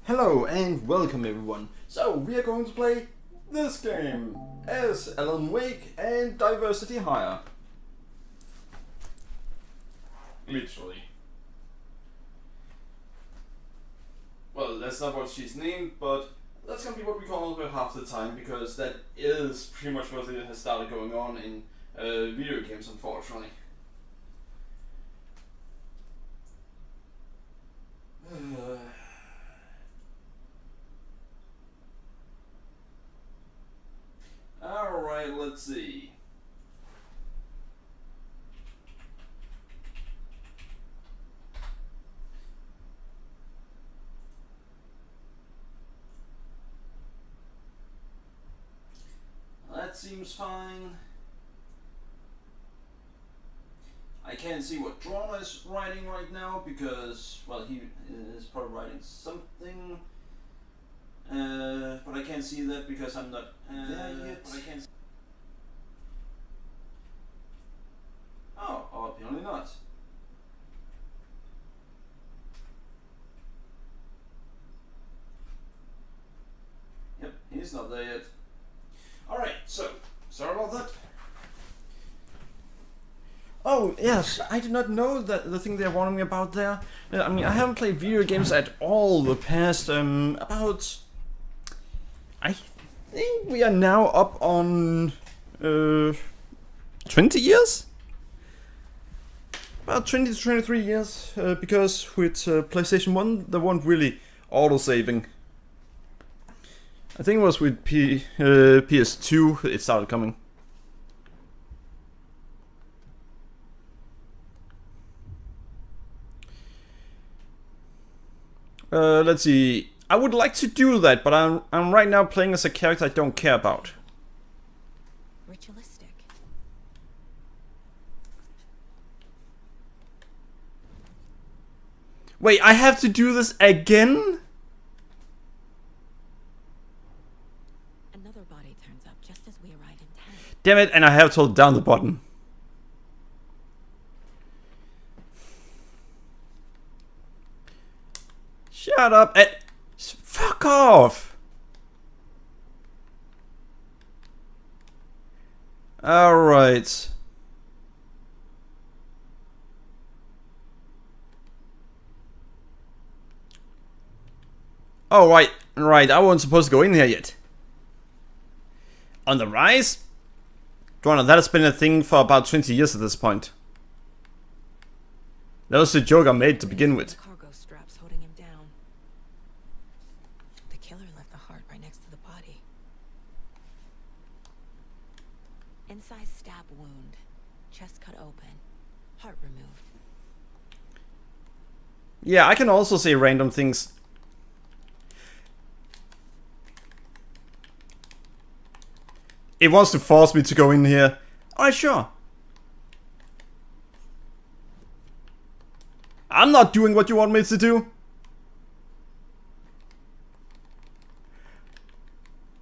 Hello and welcome everyone. So we are going to play this game as Alan Wake and Diversity Higher. Literally. Well, that's not what she's named, but that's gonna be what we call her half the time, because that is pretty much what has started going on in video games, unfortunately. Alright, let's see. That seems fine. I can't see what Drama is writing right now because, well, he is probably writing something. But I can't see that because I'm not there yet. But I can't see. Oh, apparently not. Yep, he's not there yet. Alright, so, sorry about that. Oh, yes, I did not know that the thing they're warning me about there. I mean, I haven't played video games at all the past, about... I think we are now up on 20 years? About 20 to 23 years, because with PlayStation 1 there weren't really auto-saving. I think it was with PS2 it started coming. Let's see. I would like to do that, but I'm right now playing as a character I don't care about. Ritualistic. Wait, I have to do this again? Another body turns up just as we arrive in town. Damn it, and I have to hold down the button. Shut up and fuck off. Alright. Oh, right, I wasn't supposed to go in here yet. On the rise? Dwana, that has been a thing for about 20 years at this point. That was the joke I made to begin with. Cargo straps holding him down. The killer left the heart right next to the body. Inside stab wound. Chest cut open. Heart removed. Yeah, I can also say random things. It wants to force me to go in here. Alright, sure. I'm not doing what you want me to do.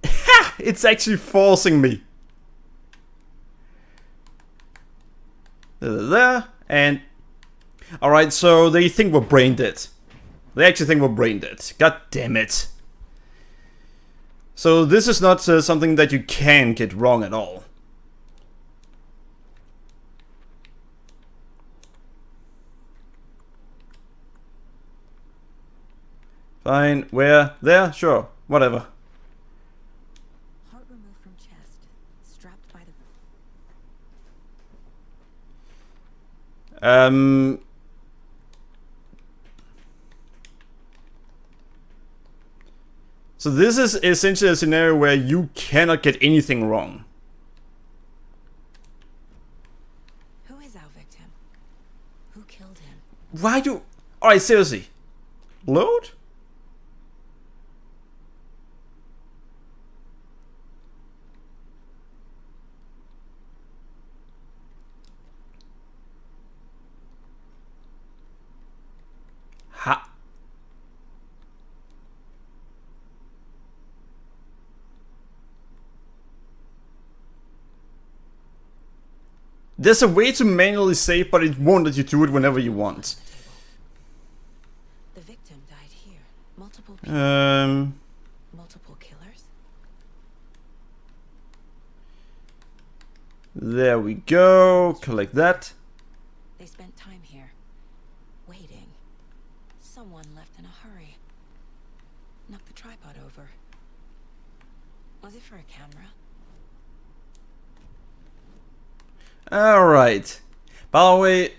Ha! It's actually forcing me. There, and... Alright, so they think we're brain dead. They actually think we're brain dead. God damn it. So this is not something that you can get wrong at all. Fine, where? There? Sure, whatever. Heart removed from chest. Strapped by the... So this is essentially a scenario where you cannot get anything wrong. Who is our victim? Who killed him? Why do... Alright, seriously. Load? Ha... There's a way to manually save, but it won't let you do it whenever you want. The Multiple killers? There we go. Collect that. They spent time here, waiting. Someone left in a hurry. Knocked the tripod over. Was it for a camera? Alright. By the way,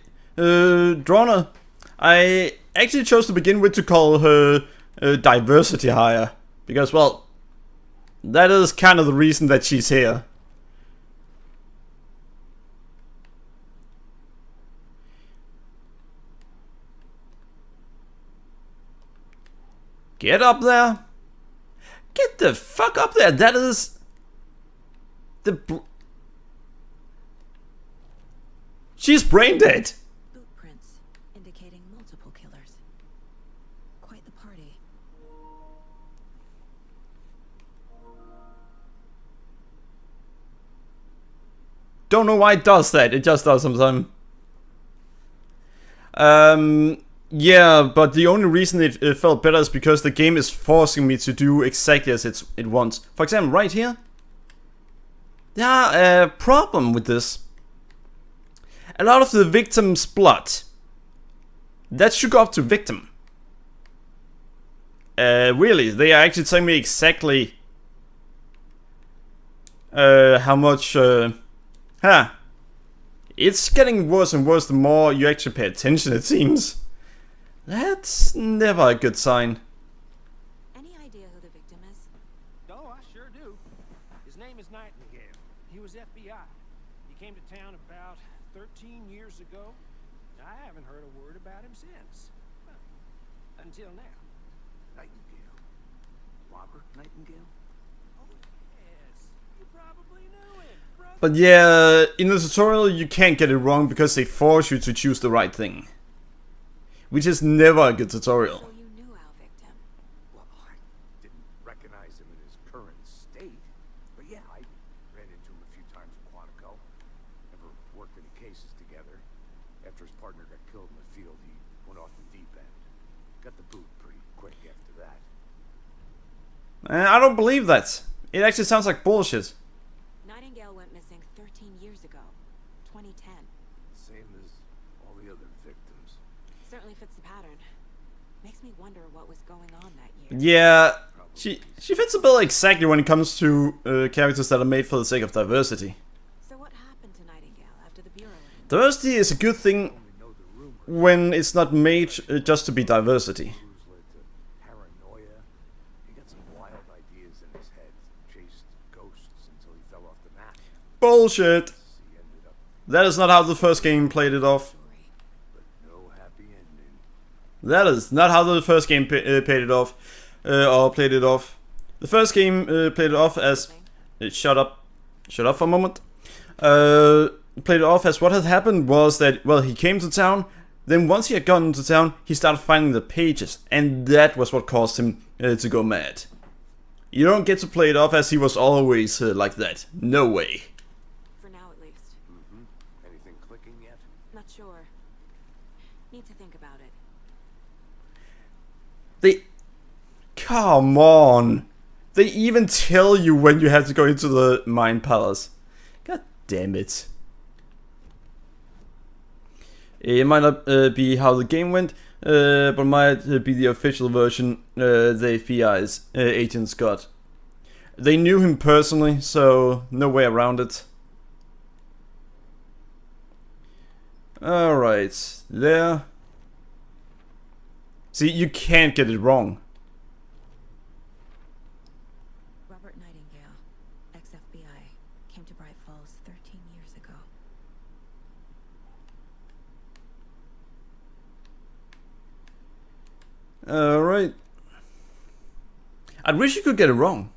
Drona, I actually chose to begin with to call her diversity hire. Because, well, that is kind of the reason that she's here. Get up there. Get the fuck up there. That is she's brain dead. Boot prints indicating multiple killers. Quite the party. Don't know why it does that. It just does sometimes. Yeah, but the only reason it felt better is because the game is forcing me to do exactly as it wants. For example, right here. There a problem with this. A lot of the victim's blood. That should go up to victim. Really, they are actually telling me exactly how much. It's getting worse and worse the more you actually pay attention, it seems. That's never a good sign. Any idea who the victim is? Oh, I sure do. His name is Nightingale. He was FBI. He came to town about 13 years ago. I haven't heard a word about him since. Well, until now. Nightingale. Robert Nightingale? Oh, yes. You probably knew him, brother. But yeah, in the tutorial you can't get it wrong because they force you to choose the right thing. Which is never a good tutorial. So you knew our victim. Well, I didn't recognize him in his current state. But yeah, I ran into him a few times in Quantico. Never worked any cases together. After his partner got killed in the field, he went off the deep end. Got the boot pretty quick after that. I don't believe that. It actually sounds like bullshit. Nightingale went missing 13 years ago. 2010. Same as all the other victims. Certainly fits the pattern. Makes me wonder what was going on that year. Yeah, she fits the bill exactly when it comes to characters that are made for the sake of diversity. So what happened to Nightingale after the Bureau ended? Diversity is a good thing Only know the rumors. when it's not made just to be diversity. Clues led to paranoia. He got some wild ideas in his head. Chased ghosts until he fell off the map. Bullshit. He ended up, That is not how the first game played it off. Story. but no happy ending. That is not how the first game played it off. Or played it off. The first game played it off as... shut up. Shut up for a moment. Played it off as what had happened was that, well, he came to town. Then once he had gotten to town, he started finding the pages. And that was what caused him to go mad. You don't get to play it off as he was always like that. No way. For now, at least. Anything clicking yet? Not sure. Need to think about it. They... Come on. They even tell you when you have to go into the Mind Palace. God damn it. It might not be how the game went, but might be the official version the FBI's agents got. They knew him personally, so no way around it. Alright, there. See, you can't get it wrong. Robert Nightingale, ex-FBI, came to Bright Falls 13 years ago. Alright. I wish you could get it wrong.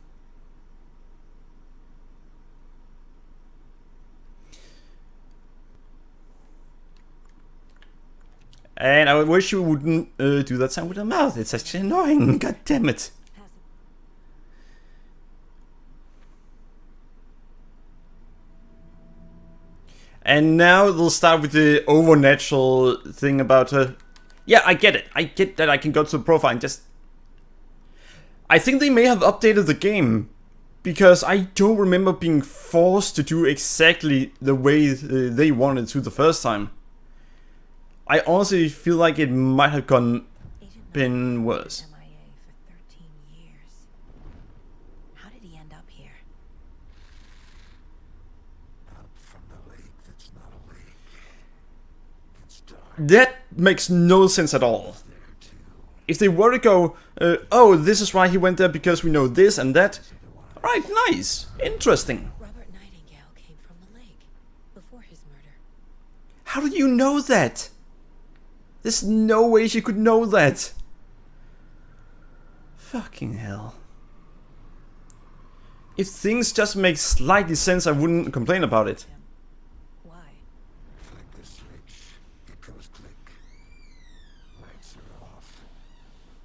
And I wish you wouldn't do that sound with your mouth. It's actually annoying. God damn it. Hasn't. And now they'll start with the overnatural thing about her. Yeah, I get it. I get that I can go to the profile and just... I think they may have updated the game, because I don't remember being forced to do exactly the way they wanted to the first time. I honestly feel like it might have been worse. MIA for 13 years. How did he end up here? Up from the lake that's not a lake. It's dark That makes no sense at all. there too. If they were to go, oh, this is why he went there because we know this and that. Alright, nice. Interesting. Robert Nightingale came from the lake before his murder. How do you know that? There's no way she could know that. Fucking hell. If things just make slightly sense, I wouldn't complain about it. Why? Flick the switch, it goes click. Lights are off.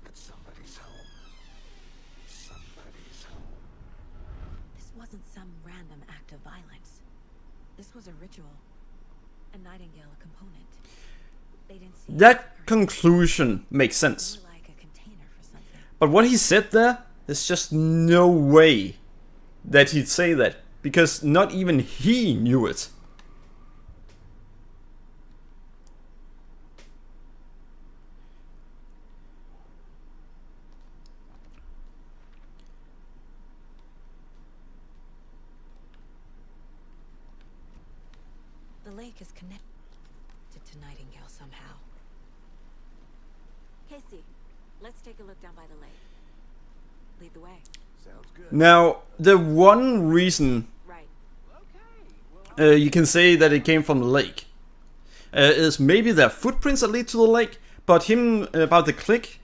But somebody's home. Somebody's home. This wasn't some random act of violence. This was a ritual. A Nightingale component. They didn't see That conclusion makes sense. more like a container for something. But what he said there, there's just no way that he'd say that. Because not even he knew it. The lake is connected to Nightingale somehow. Casey, let's take a look down by the lake. Lead the way. Sounds good. Now, the one reason Right. you can say that it came from the lake is maybe there are footprints that lead to the lake, but him about the click,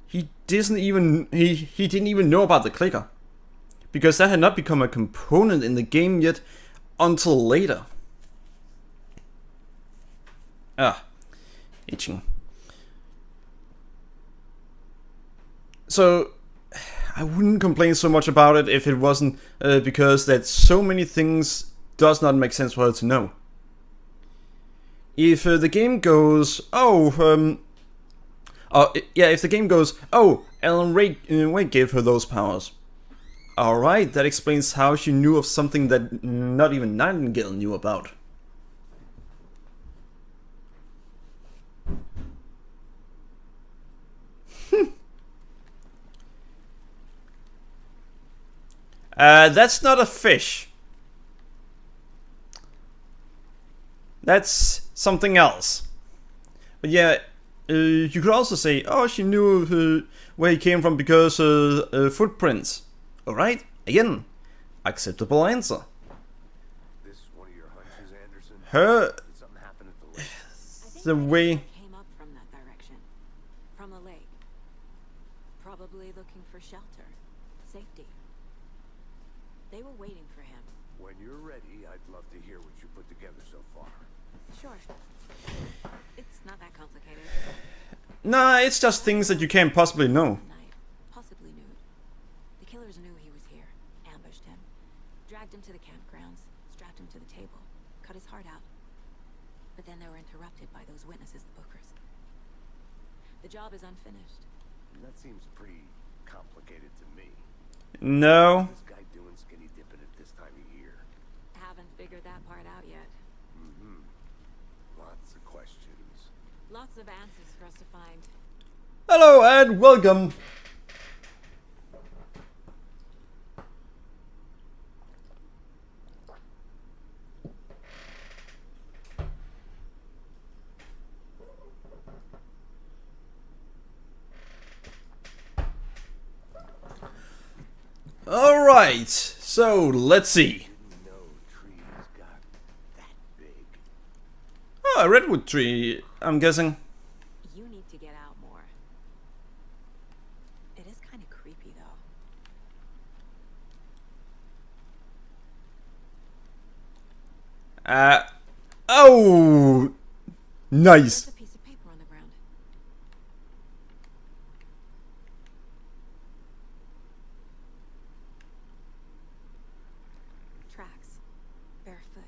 he didn't even know about the clicker, because that had not become a component in the game yet until later. Ah, itching. So I wouldn't complain so much about it if it wasn't because that so many things does not make sense for her to know. If the game goes, if the game goes, oh, Alan Wake gave her those powers. Alright, that explains how she knew of something that not even Nightingale knew about. That's not a fish. That's something else. But yeah, you could also say, oh, she knew where he came from because footprints. Alright, again, acceptable answer. This one of your hunches, Anderson? Her, Did something happen at the lake? I think the Nightingale way... came up from that direction. From the lake. Probably looking for shelter. Safety. They were waiting for him. When you're ready, I'd love to hear what you put together so far. Sure. It's not that complicated. Nah, it's just things that you can't possibly know. Night, possibly nude. The killers knew he was here, ambushed him, dragged him to the campgrounds, strapped him to the table, cut his heart out. But then they were interrupted by those witnesses, the Bookers. The job is unfinished. That seems pretty complicated to me. No. This guy doing skinny dipping at this time of year. Haven't figured that part out yet. Mm-hmm. Lots of questions. Lots of answers for us to find. Hello and welcome. Alright, so let's see. Didn't know trees got that big. Oh, a redwood tree, I'm guessing. You need to get out more. It is kind of creepy, though. Oh, nice. There's a piece of paper on the ground. Tracks. Barefoot.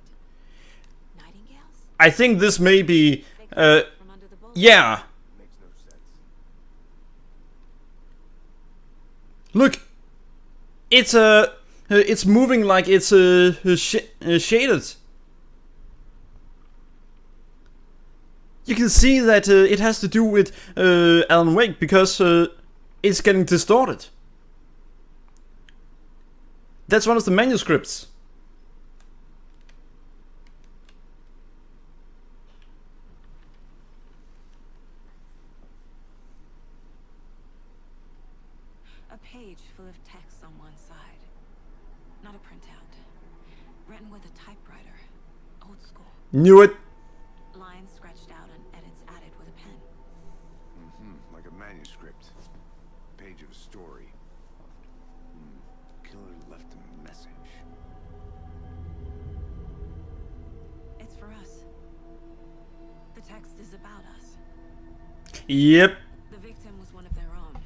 Nightingales? I think this may be, They come from under the boulder. yeah. Makes no sense. Look! It's moving like it's shaded. You can see that it has to do with Alan Wake because it's getting distorted. That's one of the manuscripts. A page full of text on one side. Not a printout. Written with a typewriter. Old school. Knew it. Lines scratched out and edits added with a pen. Like a manuscript. Page of a story. Killer left a message. It's for us. The text is about us. Yep. The victim was one of their own.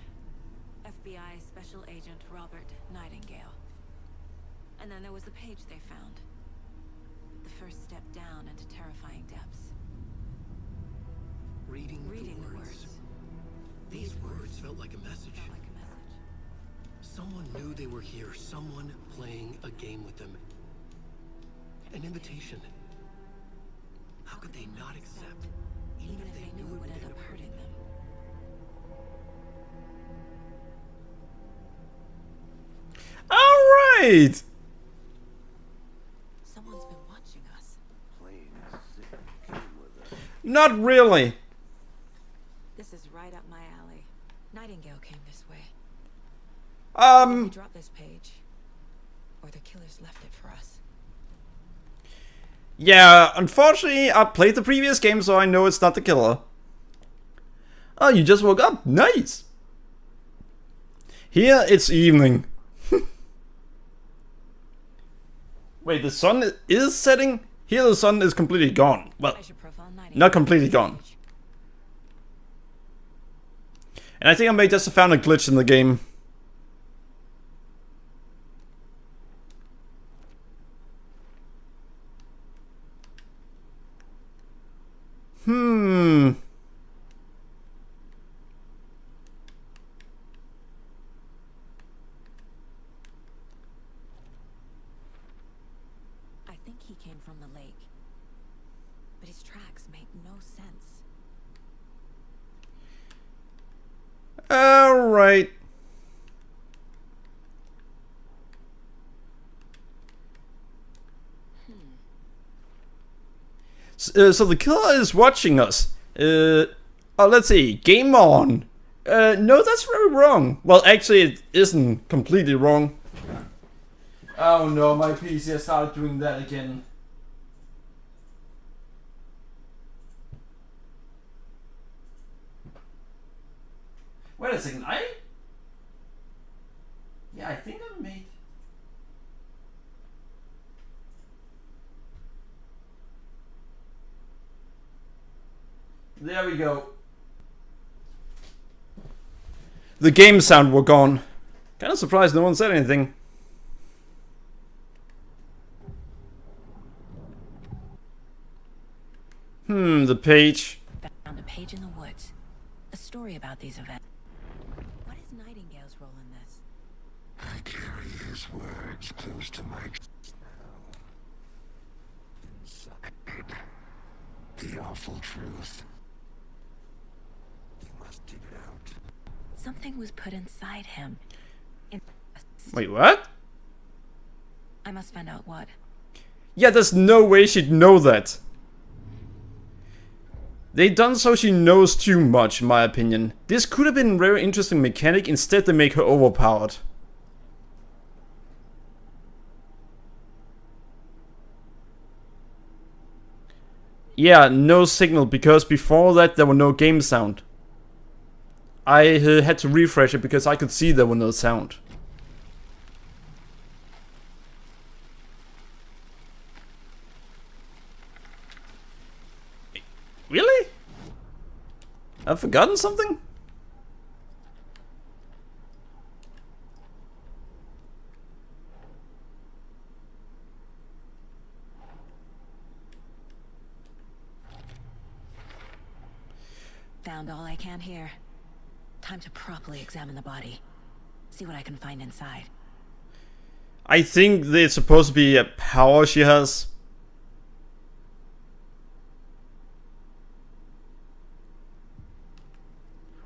FBI Special Agent Robert Nightingale. And then there was the page they found. The first step down into terrifying depths. Reading the words. These words felt like a message. Felt like a message. Someone knew they were here. Someone playing a game with them. An invitation. How could they not accept? Even if they knew it would end up hurting them. Alright! Someone's been watching us. Playing a sick game with us. Not really. This is right up my alley. Nightingale came this way. He dropped this page. Or the killers left it for us. Yeah, unfortunately, I played the previous game, so I know it's not the killer. Oh, you just woke up. Nice! Here, it's evening. Wait, the sun is setting? Here, the sun is completely gone. Well, I should profile Nightingale. not completely gone. And I think I may just have found a glitch in the game. I think he came from the lake. But his tracks make no sense. Alright. So the killer is watching us. Oh, let's see. Game on. No, that's very wrong. Well, actually, it isn't completely wrong. Oh no, my PC has started doing that again. Wait a second, Yeah, I think I made... There we go. The game sound were gone. Kinda surprised no one said anything. The page. Found a page in the woods. A story about these events. What is Nightingale's role in this? I carry his words close to my chest now. Inside, the awful truth. You must dig it out. Something was put inside him. Wait, what? I must find out what. Yeah, there's no way she'd know that. They done so she knows too much, in my opinion. This could have been a very interesting mechanic, instead they make her overpowered. Yeah, no signal, because before that there were no game sound. I had to refresh it because I could see there were no sound. Really? I've forgotten something? Found all I can here. Time to properly examine the body. See what I can find inside. I think it's supposed to be a power she has.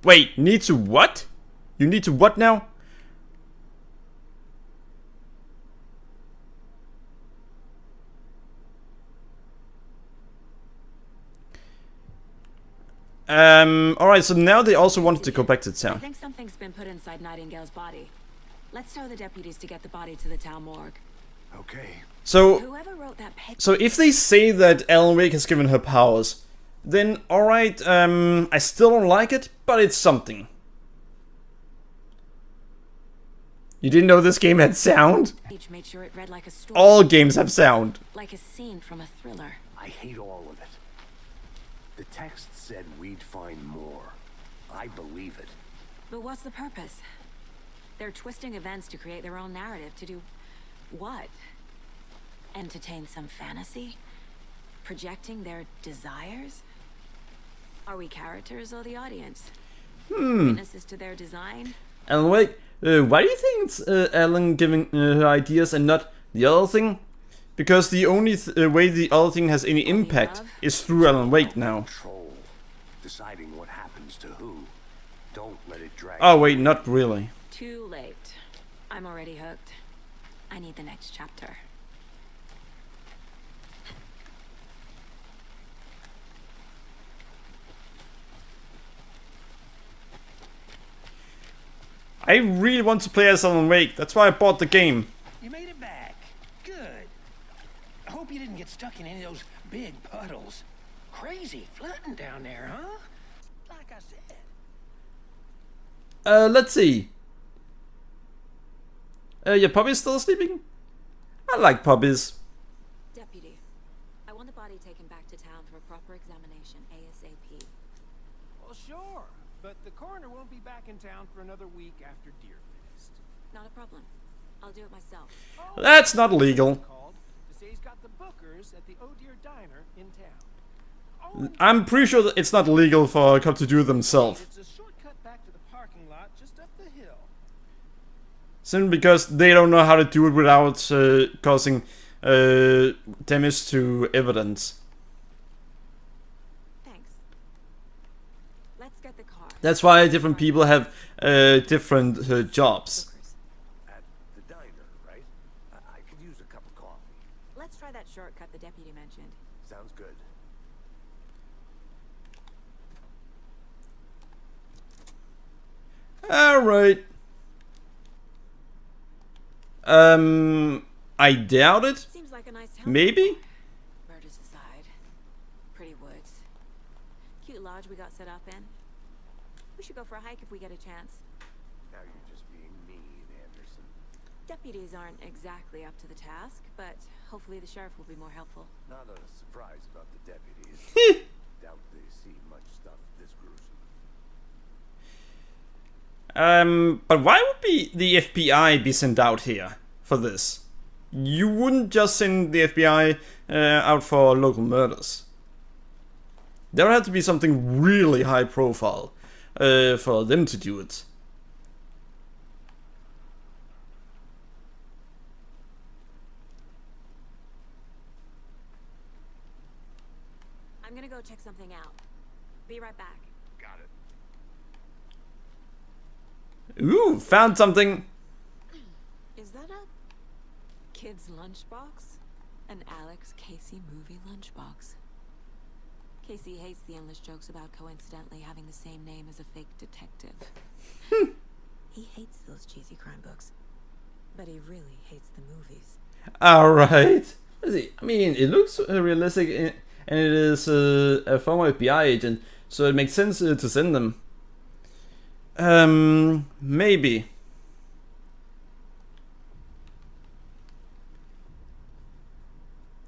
Wait, need to what? You need to what now? Alright, so now they also wanted to go back to I town. think something's been put inside Nightingale's body. Let's tell the deputies to get the body to the town morgue. Okay. So, Whoever wrote that paper. so if they say that Alan Wake has given her powers, then alright, I still don't like it, but it's something. You didn't know this game had sound? Each made sure it read like a story, All games have sound. like a scene from a thriller. I hate all of it. The text said we'd find more. I believe it. But what's the purpose? They're twisting events to create their own narrative. To do what? Entertain some fantasy? Projecting their desires? Are we characters or the audience? Witnesses to their design? Alan Wake, why do you think it's Alan giving her ideas and not the other thing? Because the only way the other thing has any impact is through Alan Wake now. Control. Deciding what happens to who. Don't let it drag. Oh wait, not really. Too late. I'm already hooked. I need the next chapter. I really want to play as Alan Wake, that's why I bought the game. You made it back. Good. I hope you didn't get stuck in any of those big puddles. Crazy flooding down there, huh? Like I said. Let's see. Your puppy's still sleeping? I like puppies. Deputy, I want the body taken back to town for a proper examination ASAP. Well, sure, but the coroner won't be back in town for another week after Deerfest. Not a problem. I'll do it myself. That's not legal. Called to say he's got the bookers at the Oh Dear Diner in town. Oh, and I'm pretty sure that it's not legal for a cop to do it themselves. it's a shortcut back to the parking lot just up the hill. Simply because they don't know how to do it without causing damage to evidence. Thanks. Let's get the car. That's why different people have different jobs. Bookers. At the diner, right? I could use a cup of coffee. Let's try that shortcut the deputy mentioned. Sounds good. Alright. I doubt it. Seems like a nice town. Maybe? Murders aside. Pretty woods. Cute lodge we got set up in. We should go for a hike if we get a chance. Now you're just being mean, Anderson. Deputies aren't exactly up to the task, but hopefully the sheriff will be more helpful. Not a surprise about the deputies. Doubt they see much stuff this gruesome. But why would the FBI be sent out here for this? You wouldn't just send the FBI out for local murders. There had to be something really high profile for them to do it. I'm gonna go check something out. Be right back. Got it. Ooh, found something. Is that a kid's lunchbox? An Alex Casey movie lunchbox. Casey hates the endless jokes about coincidentally having the same name as a fake detective. He hates those cheesy crime books. But he really hates the movies. Alright. Let's see. I mean, it looks realistic and it is a former FBI agent, so it makes sense to send them. Maybe.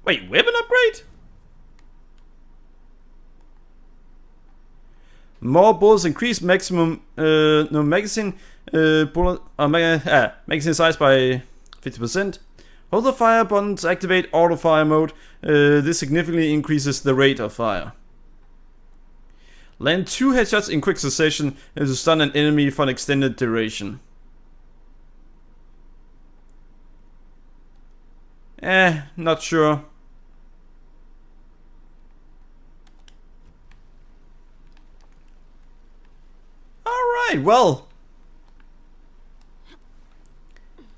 Wait, weapon upgrade? More bullets, increase maximum no magazine bullet magazine size by 50%. Hold the fire button to activate auto fire mode. This significantly increases the rate of fire. Land 2 headshots in quick succession to stun an enemy for an extended duration. Not sure. Alright, well.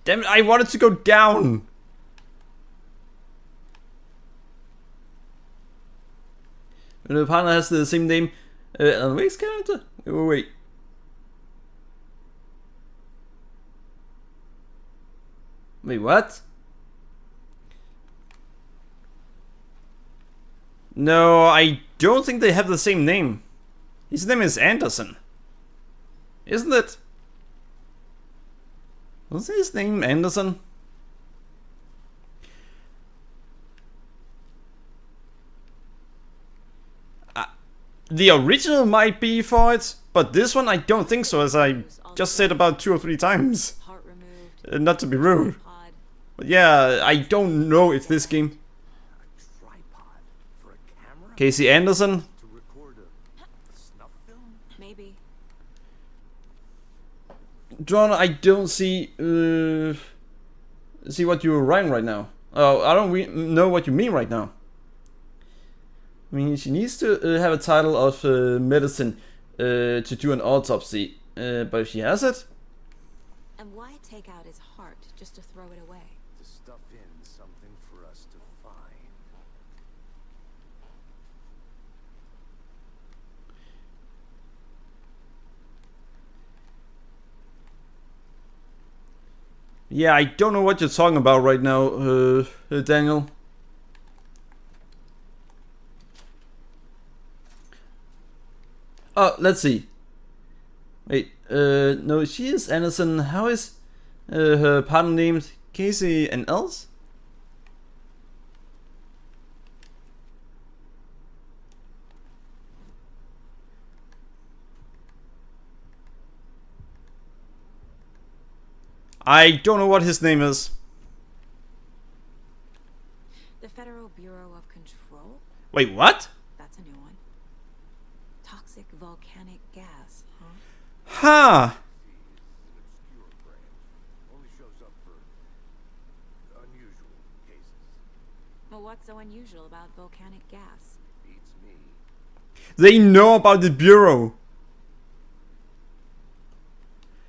Damn it, I wanted to go down. The partner has the same name. Alan Wake's character? Wait. Wait, what? No, I don't think they have the same name. His name is Anderson. Isn't it? Wasn't his name Anderson? The original might be for it, but this one I don't think so, as I just said about 2 or 3 times. Heart removed. Not to be rude. Pod. But yeah, I don't know if this game... A tripod for a camera Casey Anderson? to record a snuff film? Maybe. John, I don't see what you're writing right now. Oh, I don't know what you mean right now. I mean, she needs to have a title of medicine to do an autopsy, but if she has it, And why take out his heart just to throw it away? To stuff in something for us to find. yeah, I don't know what you're talking about right now, Daniel. Oh, let's see. Wait, no, she is Anderson. How is her partner named? Casey and else? I don't know what his name is. The Federal Bureau of Control? Wait, what? That's a new one. Toxic volcanic gas, huh? Ha! It's an obscure branch. Only shows up for unusual cases. Well, what's so unusual about volcanic gas? Beats me. They know about the Bureau.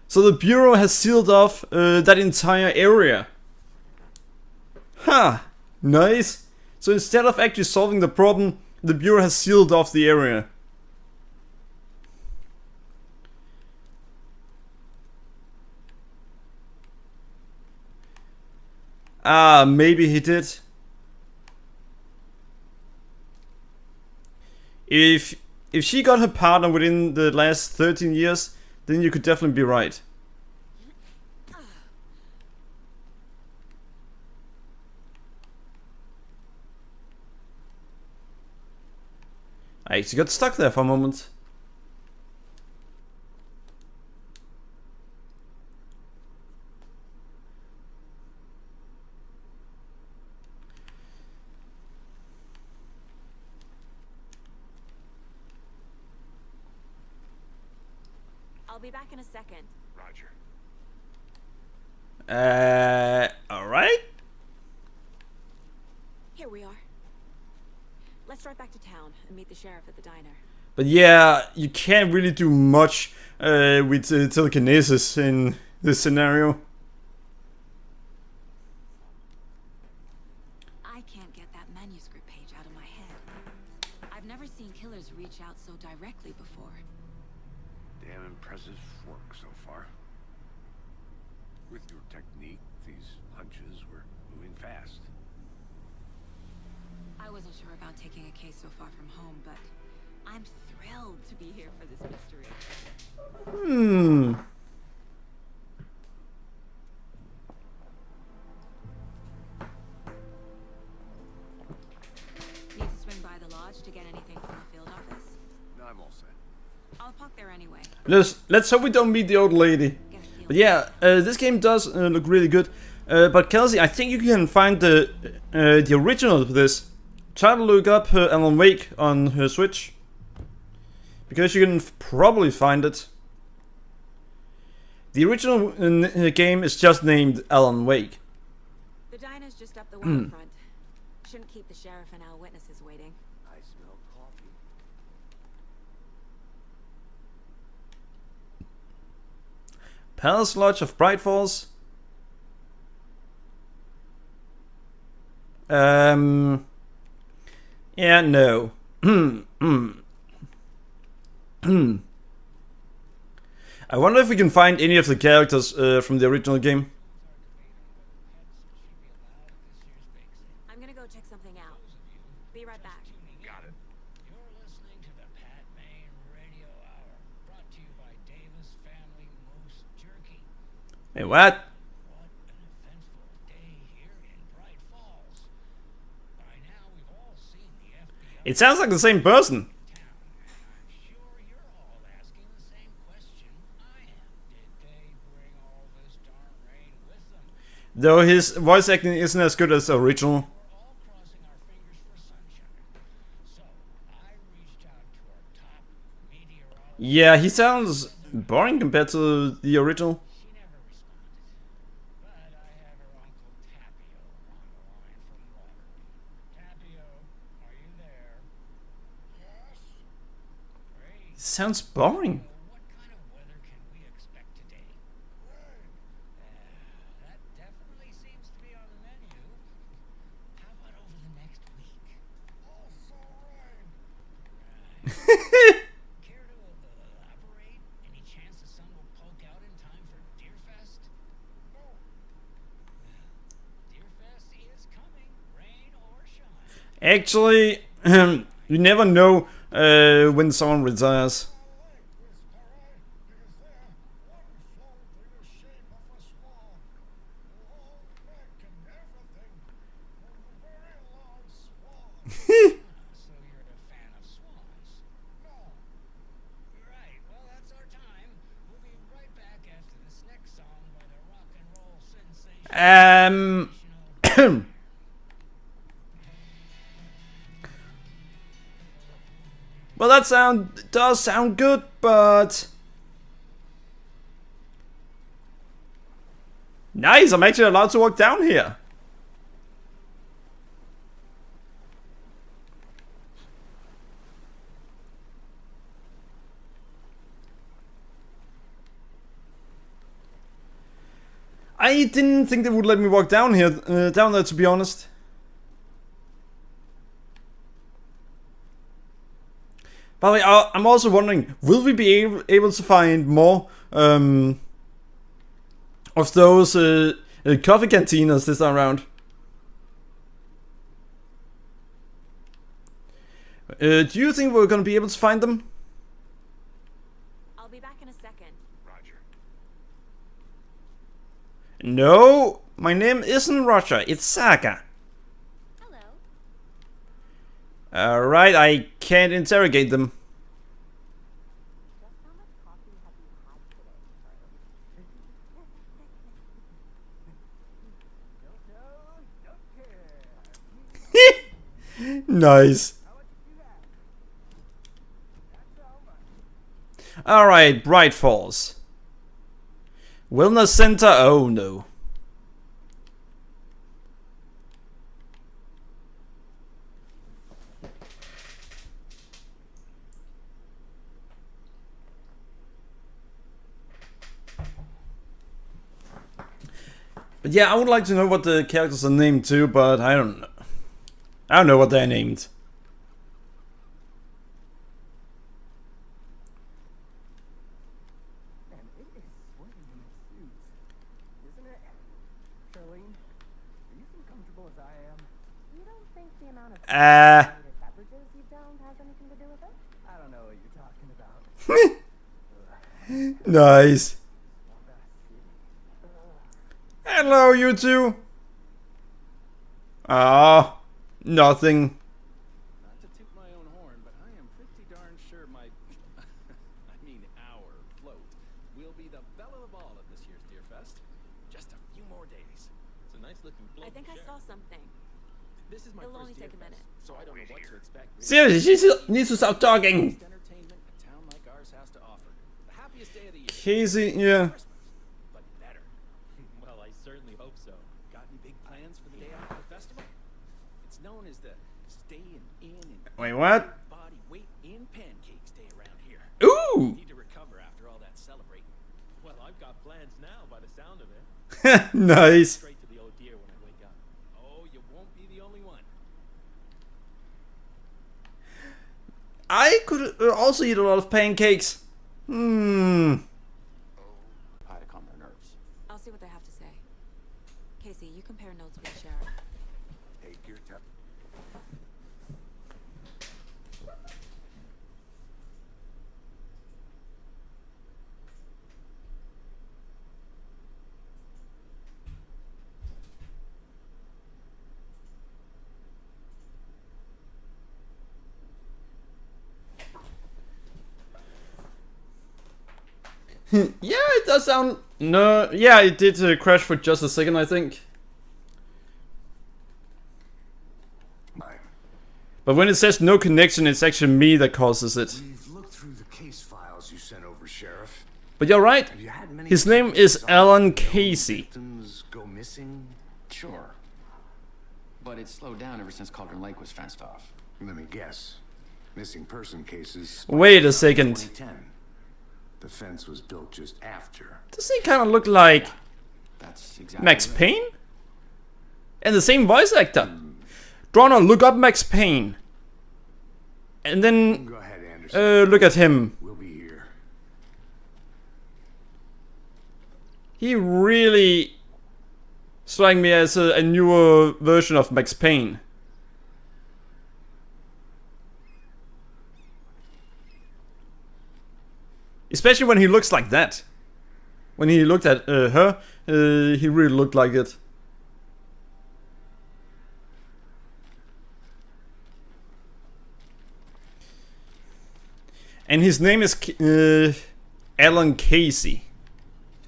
So the Bureau has sealed off that entire area. Ha! Nice. So instead of actually solving the problem, the Bureau has sealed off the area. Ah, maybe he did. If she got her partner within the last 13 years, then you could definitely be right. I actually got stuck there for a moment. I'll be back in a second. Roger. Alright. Here we are. Let's drive back to town and meet the sheriff at the diner. But yeah, you can't really do much with telekinesis in this scenario. I can't get that manuscript page out of my head. I've never seen killers reach out so directly before. Damn impressive work so far. With your technique, these hunches were moving fast. I wasn't sure about taking a case so far from home, but I'm thrilled to be here for this mystery. Need to swing by the lodge to get anything from the field office? No, I'm all set. I'll park there anyway. Let's hope we don't meet the old lady. Get a feel. But yeah, this game does look really good. But Kelsey, I think you can find the original of this. Try to look up Alan Wake on her Switch, because you can probably find it. The original game is just named Alan Wake. The diner's just just up the waterfront. Shouldn't keep the sheriff and our witnesses waiting. I smell coffee. Palace Lodge of Bright Falls. Yeah, no. I wonder if we can find any of the characters from the original game. I'm gonna go check something out. Be right back. Got it. You're listening to the Pat Main Radio Hour, brought to you by Davis Family Moose Jerky. Wait, what? What an eventful day here in Bright Falls. By now, we've all seen the FBI It sounds like the same person. town, and I'm sure you're all asking the same question I am. Did they bring all this darn rain with them? Though his voice acting isn't as good as the original. We're all crossing our fingers for sunshine. So, I reached out to our top meteorologist. Yeah, he sounds boring compared to the original. She never responded. But I have her Uncle Tapio on the line from Waterdeep. Tapio, are you there? Yes. Great. Sounds boring. What kind of weather can we expect today? That definitely seems to be on the menu. How about over the next week? Also rain. Right. Care to elaborate? Any chance the sun will poke out in time for Deerfest? No. Deerfest is coming, rain or shine. Actually, you never know when someone retires. So you're a fan of swans? No. Right, well that's our time. We'll be right back after this next song by the rock and roll sensation. Well, that does sound good, but nice. I'm actually allowed to walk down here. I didn't think they would let me walk down here, down there, to be honest. By the way, I'm also wondering, will we be able to find more of those coffee cantinas this time around? Do you think we're gonna be able to find them? I'll be back in a second. Roger. No, my name isn't Roger, it's Saga. Hello. Alright, I can't interrogate them. Just how much coffee have you had today? Nice. Alright, Bright Falls. Wellness Center, oh no. But yeah, I would like to know what the characters are named too, but I don't know. I don't know what they're named. Man, it is sweaty in this suit, isn't it? Charlene, are you as comfortable as I am? You don't think the amount of Beverages you've downed has anything to do with it? I don't know what you're talking about. Nice. Hello, you two. Ah, nothing. Not to toot my own horn, but I am pretty darn sure my, our float will be the belle of the ball at this year's Deerfest. Just a few more days. It's a nice looking float. I think I saw something. This is my It'll first only take a minute. Deerfest, so I don't know what to expect. Seriously, she needs to stop talking. Best entertainment a town like ours has to offer. The happiest day of the year. Casey, yeah. Christmas, but better. Well, I certainly hope so. Got any big plans for the day after the is the staying in and Wait, what? body weight in pancakes day around here. Ooh! Need to recover after all that celebrating. Well, I've got plans now by the sound of it. Nice. Straight to the old deer when I wake up. Oh, you won't be the only one. I could also eat a lot of pancakes. Hmm. Hi to calm their nerves. I'll see what they have to say. Casey, you compare notes with the sheriff. Take your time. Yeah, it does sound... No, yeah, it did crash for just a second, I think. Mine. But when it says no connection, it's actually me that causes it. We've looked through the case files you sent over, Sheriff. But you're right. Have you had many His name is Alan Casey. victims go missing? Sure. But it's slowed down ever since Cauldron Lake was fenced off. Let me guess. Missing person cases. Wait a second. 2010. The fence was built just after. Does he kind of look like That's exactly Max right. Payne? And the same voice actor. Drona, look up Max Payne. And then Go ahead, Anderson. look at him. We'll be here. He really struck me as a newer version of Max Payne. Especially when he looks like that. When he looked at her, he really looked like it. And his name is Alan Casey.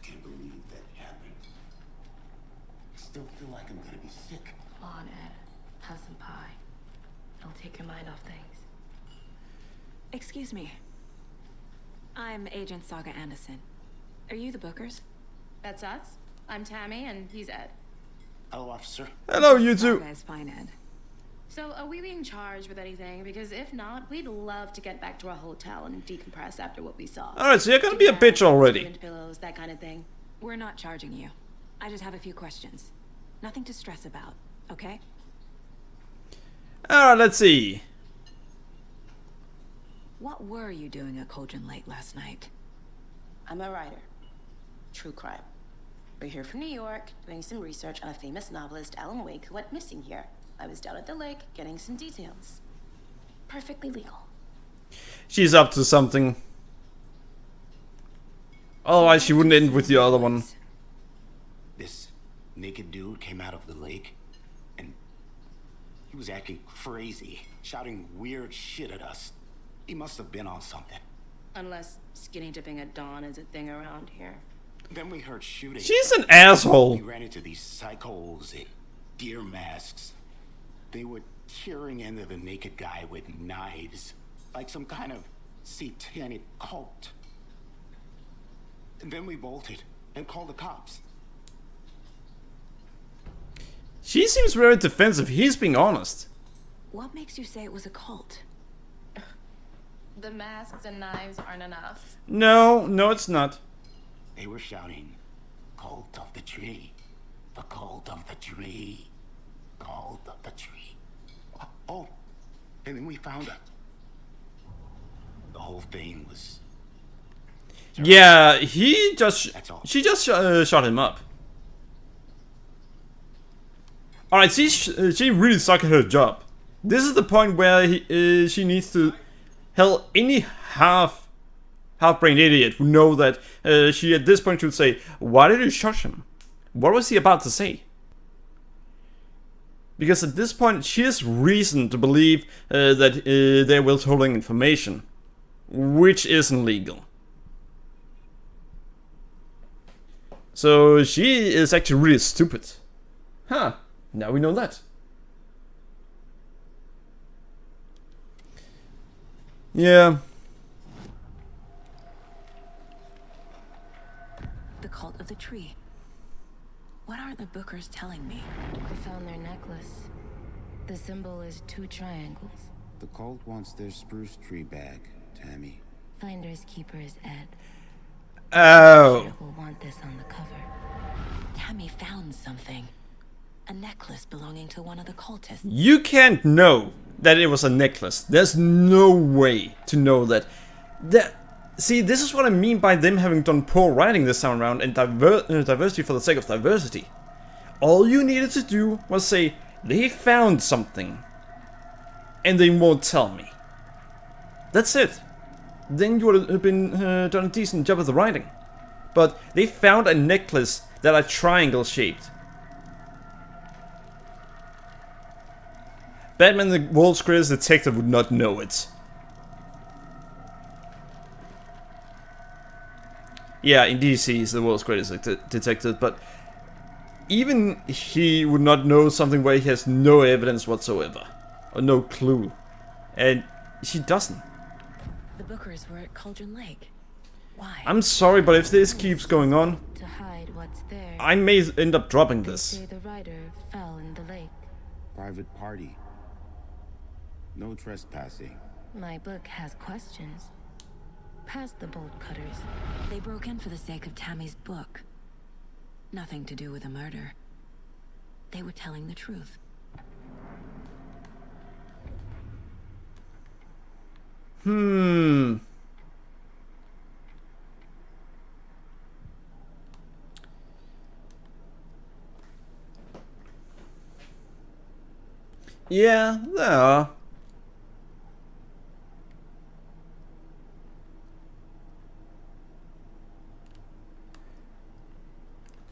Can't believe that happened. I still feel like I'm gonna be sick. Come on, Ed. Have some pie. It'll take your mind off things. Excuse me. I'm Agent Saga Anderson. Are you the Bookers? That's us. I'm Tammy, and he's Ed. Hello, officer. Hello, you two. Saga is fine, Ed. So, are we being charged with anything? Because if not, we'd love to get back to our hotel and decompress after what we saw. Alright, so you're gonna be a bitch already. Student pillows, that kind of thing. We're not charging you. I just have a few questions. Nothing to stress about, okay? Alright, let's see. What were you doing at Cauldron Lake last night? I'm a writer. True crime. We're here from New York, doing some research on a famous novelist, Alan Wake, who went missing here. I was down at the lake, getting some details. Perfectly legal. She's up to something. Otherwise, she wouldn't end with the other one. This naked dude came out of the lake, and he was acting crazy, shouting weird shit at us. He must have been on something. Unless skinny dipping at dawn is a thing around here. Then we heard shooting. She's an asshole. We ran into these psychos in deer masks. They were tearing into the naked guy with knives, like some kind of satanic cult. And then we bolted and called the cops. She seems very defensive. He's being honest. What makes you say it was a cult? The masks and knives aren't enough. No, it's not. They were shouting, "Cult of the tree, the cult of the tree, cult of the tree." Oh, and then we found her. The whole thing was... Yeah, she just shot him up. Alright, she really sucked at her job. This is the point where she needs to tell any half-brained idiot who know that she at this point should say, why did you shoot him? What was he about to say? Because at this point she has reason to believe that they're withholding information, which isn't legal. So she is actually really stupid. Huh, now we know that. Yeah. The cult of the tree. What aren't the Bookers telling me? I found their necklace. The symbol is 2 triangles. The cult wants their spruce tree back, Tammy. Finders keepers, Ed. Oh. Will want this on the cover. Tammy found something. A necklace belonging to one of the cultists. You can't know that it was a necklace. There's no way to know that. See, this is what I mean by them having done poor writing this time around and diversity for the sake of diversity. All you needed to do was say, they found something. And they won't tell me. That's it. Then you would have been done a decent job of the writing. But they found a necklace that are triangle shaped. Batman the world's greatest detective would not know it. Yeah, in DC he's the world's greatest detective, but even he would not know something where he has no evidence whatsoever. Or no clue. And she doesn't. The Bookers were at Cauldron Lake. Why? I'm sorry, but if this keeps going on, To hide what's there. I may end up dropping They this. say the writer fell in the lake. Private party. No trespassing. My book has questions. Past the bolt cutters. They broke in for the sake of Tammy's book. Nothing to do with a murder. They were telling the truth. Yeah, there are.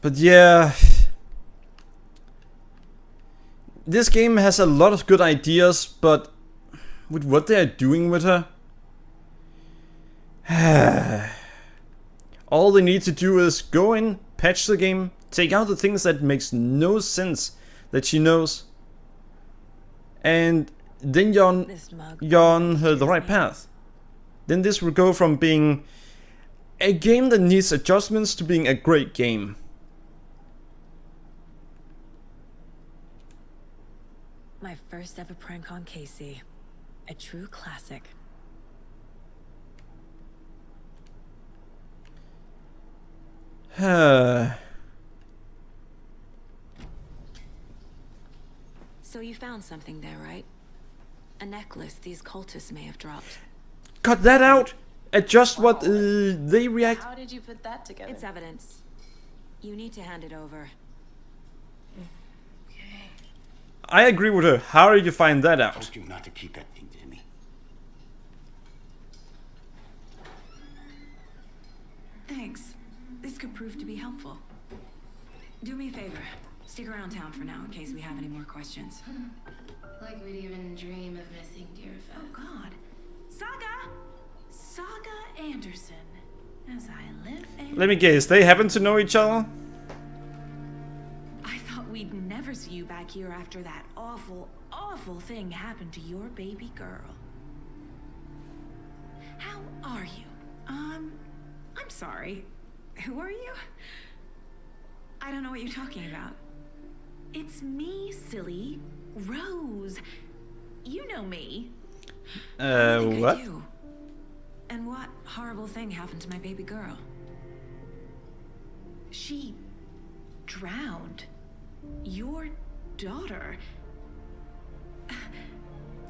But yeah, this game has a lot of good ideas, but with what they are doing with her, all they need to do is go in, patch the game, take out the things that makes no sense that she knows, and then you're on the right path. Then this will go from being a game that needs adjustments to being a great game. My first ever prank on Casey. A true classic. So you found something there, right? A necklace these cultists may have dropped. Cut that out! Adjust what they react. How did you put that together? It's evidence. You need to hand it over. I agree with her. How did you find that I out? told you not to keep that thing, Tammy. Thanks. This could prove to be helpful. Do me a favor. Stick around town for now in case we have any more questions. Like we'd even dream of missing Deerfest. Oh God. Saga! Saga Anderson. As I live and... Let me guess, they happen to know each other? I thought we'd never see you back here after that awful, awful thing happened to your baby girl. How are you? I'm sorry. Who are you? I don't know what you're talking about. It's me, silly. Rose. You know me. I think What? I do. And what horrible thing happened to my baby girl? She drowned. Your daughter.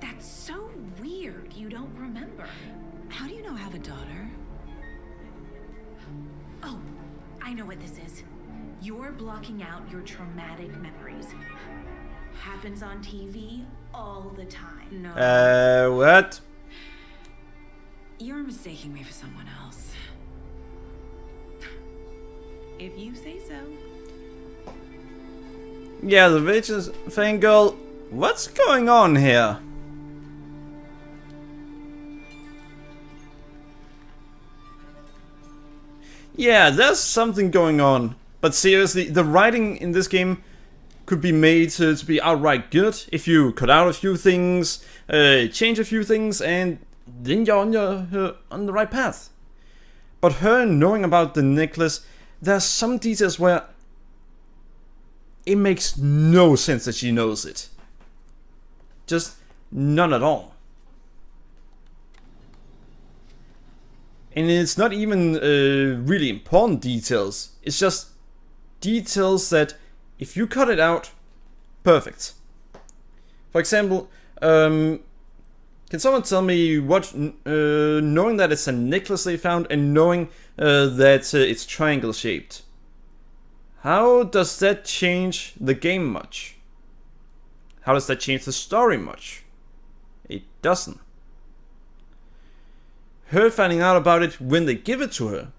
That's so weird you don't remember. How do you know I have a daughter? Oh, I know what this is. You're blocking out your traumatic memories. Happens on TV all the time. No. What? You're mistaking me for someone else. If you say so. Yeah, the Visions fangirl. What's going on here? Yeah, there's something going on. But seriously, the writing in this game could be made to be outright good if you cut out a few things, change a few things, and then you're on the right path. But her knowing about the necklace, there's some details where it makes no sense that she knows it. Just none at all. And it's not even really important details. It's just details that if you cut it out, perfect. For example, can someone tell me what, knowing that it's a necklace they found and knowing that it's triangle shaped, how does that change the game much? How does that change the story much? It doesn't. Her finding out about it when they give it to her,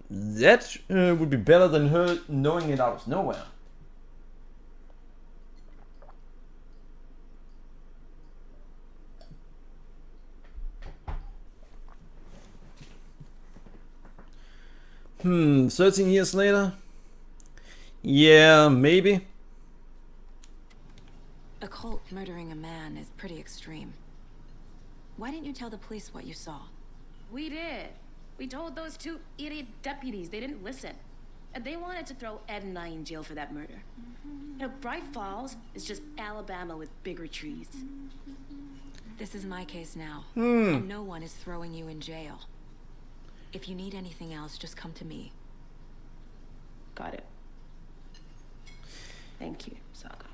that would be better than her knowing it out of nowhere. Hmm, 13 years later? Yeah, maybe. A cult murdering a man is pretty extreme. Why didn't you tell the police what you saw? We did. We told those two idiot deputies. They didn't listen. And they wanted to throw Ed and I in jail for that murder. You know, Bright Falls is just Alabama with bigger trees. This is my case now, and no one is throwing you in jail. If you need anything else, just come to me. Got it. Thank you, Saga.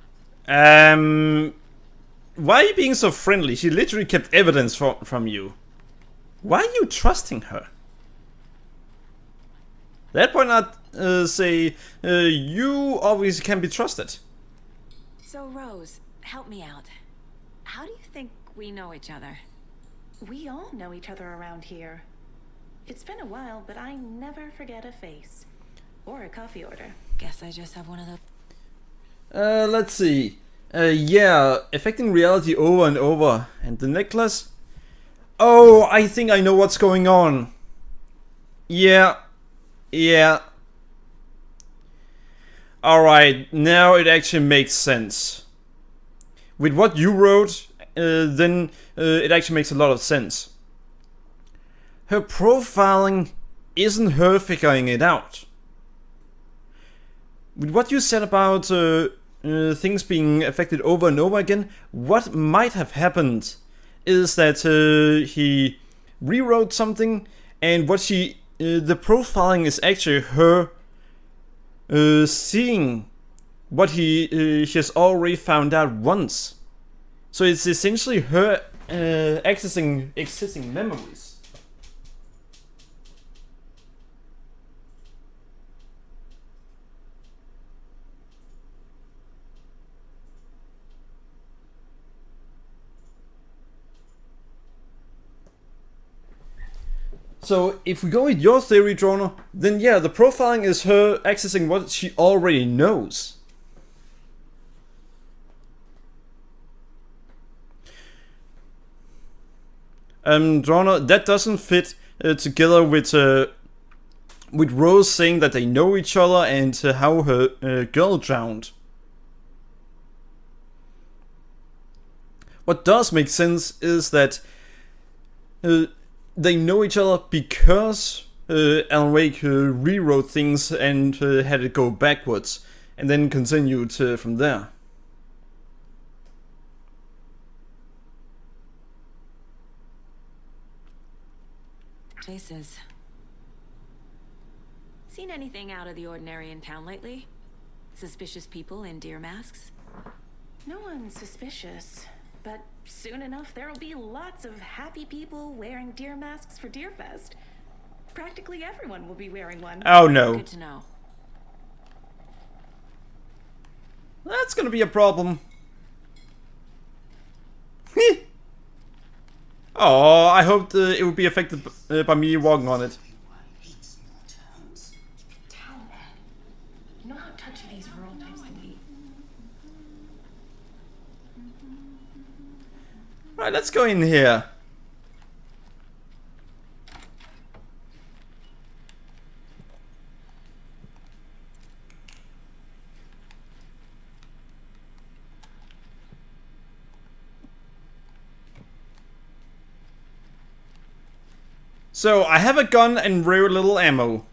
Why are you being so friendly? She literally kept evidence from you. Why are you trusting her? That point not say you obviously can be trusted. So Rose, help me out. How do you think we know each other? We all know each other around here. It's been a while, but I never forget a face. Or a coffee order. Guess I just have one of those. Let's see. Yeah, affecting reality over and over. And the necklace? Oh, I think I know what's going on. Yeah. Alright, now it actually makes sense. With what you wrote, then it actually makes a lot of sense. Her profiling isn't her figuring it out. With what you said about things being affected over and over again, what might have happened is that he rewrote something, and what the profiling is actually her seeing what he has already found out once. So it's essentially her accessing existing memories. So if we go with your theory, Droner, then yeah, the profiling is her accessing what she already knows. Droner, that doesn't fit together with Rose saying that they know each other and how her girl drowned. What does make sense is that they know each other because Alan Wake rewrote things and had it go backwards, and then continued from there. Faces. Seen anything out of the ordinary in town lately? Suspicious people in deer masks? No one's suspicious. But soon enough, there'll be lots of happy people wearing deer masks for Deerfest. Practically everyone will be wearing one. Oh no. Good to know. That's gonna be a problem. Oh, I hoped it would be affected by me walking on it. Town, Ed. You know how touchy these rural types can be. Right, let's go in here. So, I have a gun and very little ammo.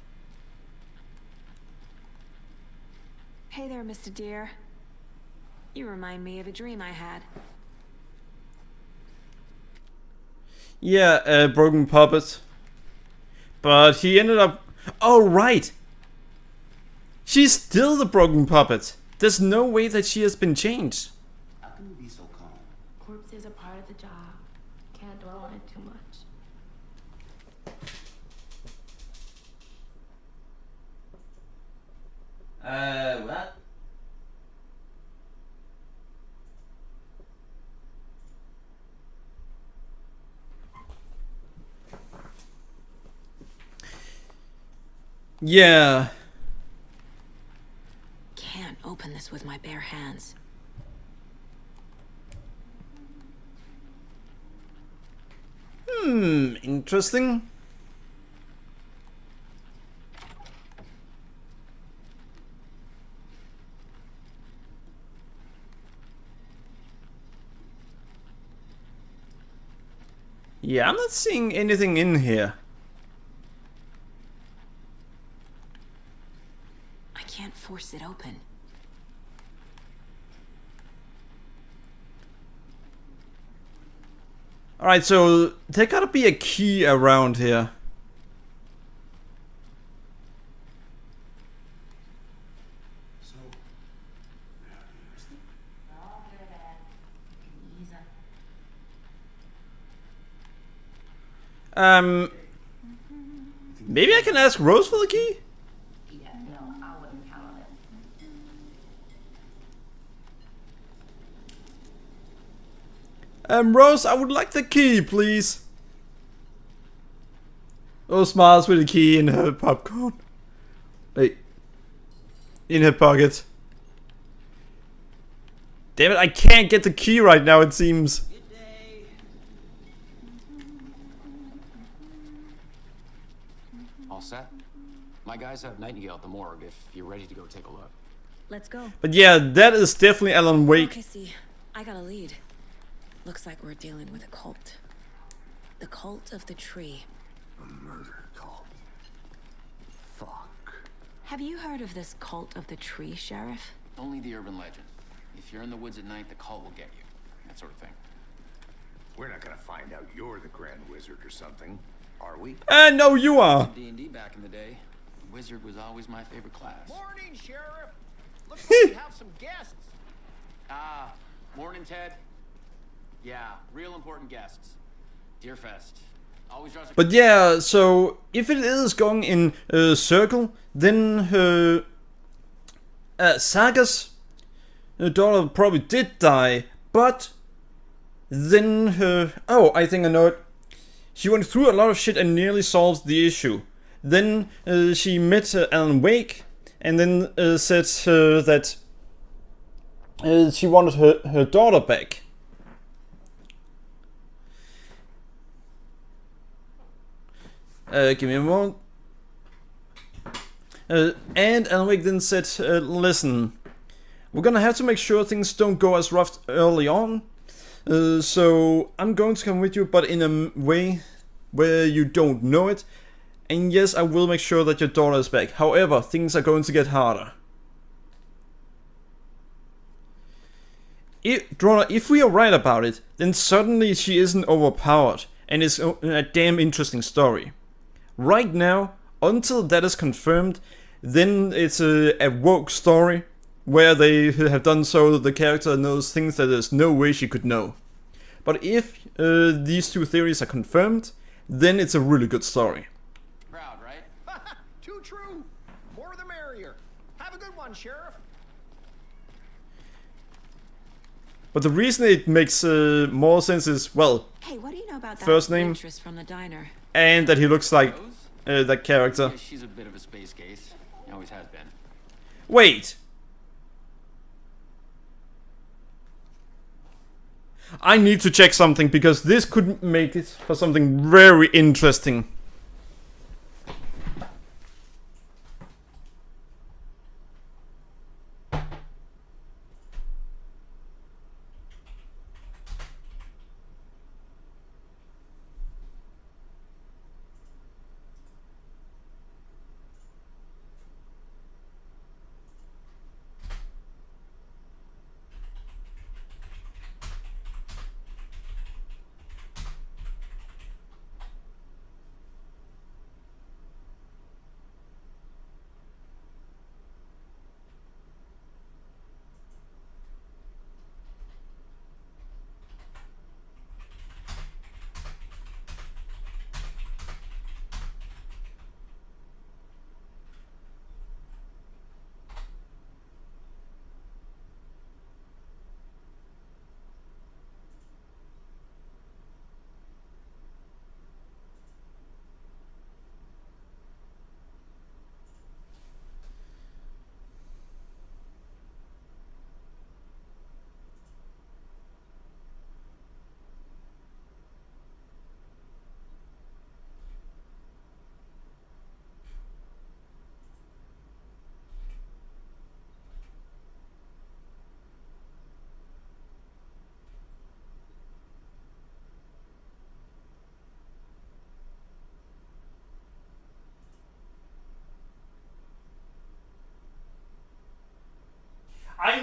Hey there, Mr. Deer. You remind me of a dream I had. Yeah, a broken puppet. But he ended up... Oh, right! She's still the broken puppet. There's no way that she has been changed. How can you be so calm? Corpses are part of the job. Can't dwell on it too much. What? Yeah. Can't open this with my bare hands. Interesting. Yeah, I'm not seeing anything in here. I can't force it open. Alright, so there gotta be a key around here. Maybe I can ask Rose for the key? Yeah, no, I wouldn't count on it. Rose, I would like the key, please. Oh, smiles with the key in her popcorn. Wait. In her pocket. Damn it, I can't get the key right now, it seems. All set? My guys have Nightingale at the morgue if you're ready to go take a look. Let's go. But yeah, that is definitely Alan Wake. Okay, see, I got a lead. Looks like we're dealing with a cult. The cult of the tree. A murder cult. Fuck. Have you heard of this cult of the tree, Sheriff? Only the urban legend. If you're in the woods at night, the cult will get you. That sort of thing. We're not gonna find out you're the Grand Wizard or something, are we? No, you are. D&D back in the day. Wizard was always my favorite class. Morning, Sheriff. Looks like we have some guests. Ah, morning, Ted. Yeah, real important guests. Deerfest. Always draws a... But yeah, so if it is going in a circle, then Saga's daughter probably did die, but then her... Oh, I think I know it. She went through a lot of shit and nearly solved the issue. Then she met Alan Wake, and then said that she wanted her daughter back. Give me a moment. And Alan Wake then said, listen, we're gonna have to make sure things don't go as rough early on. So I'm going to come with you, but in a way where you don't know it. And yes, I will make sure that your daughter is back. However, things are going to get harder. If we are right about it, then suddenly she isn't overpowered, and it's a damn interesting story. Right now, until that is confirmed, then it's a woke story, where they have done so that the character knows things that there's no way she could know. But if these two theories are confirmed, then it's a really good story. Proud, right? Too true. More the merrier. Have a good one, Sheriff. But the reason it makes more sense is, well, Hey, what do you know about that first name, waitress from the diner? and that he looks like that character. Yeah, she's a bit of a space case. He always has been. Wait! I need to check something, because this could make it for something very interesting.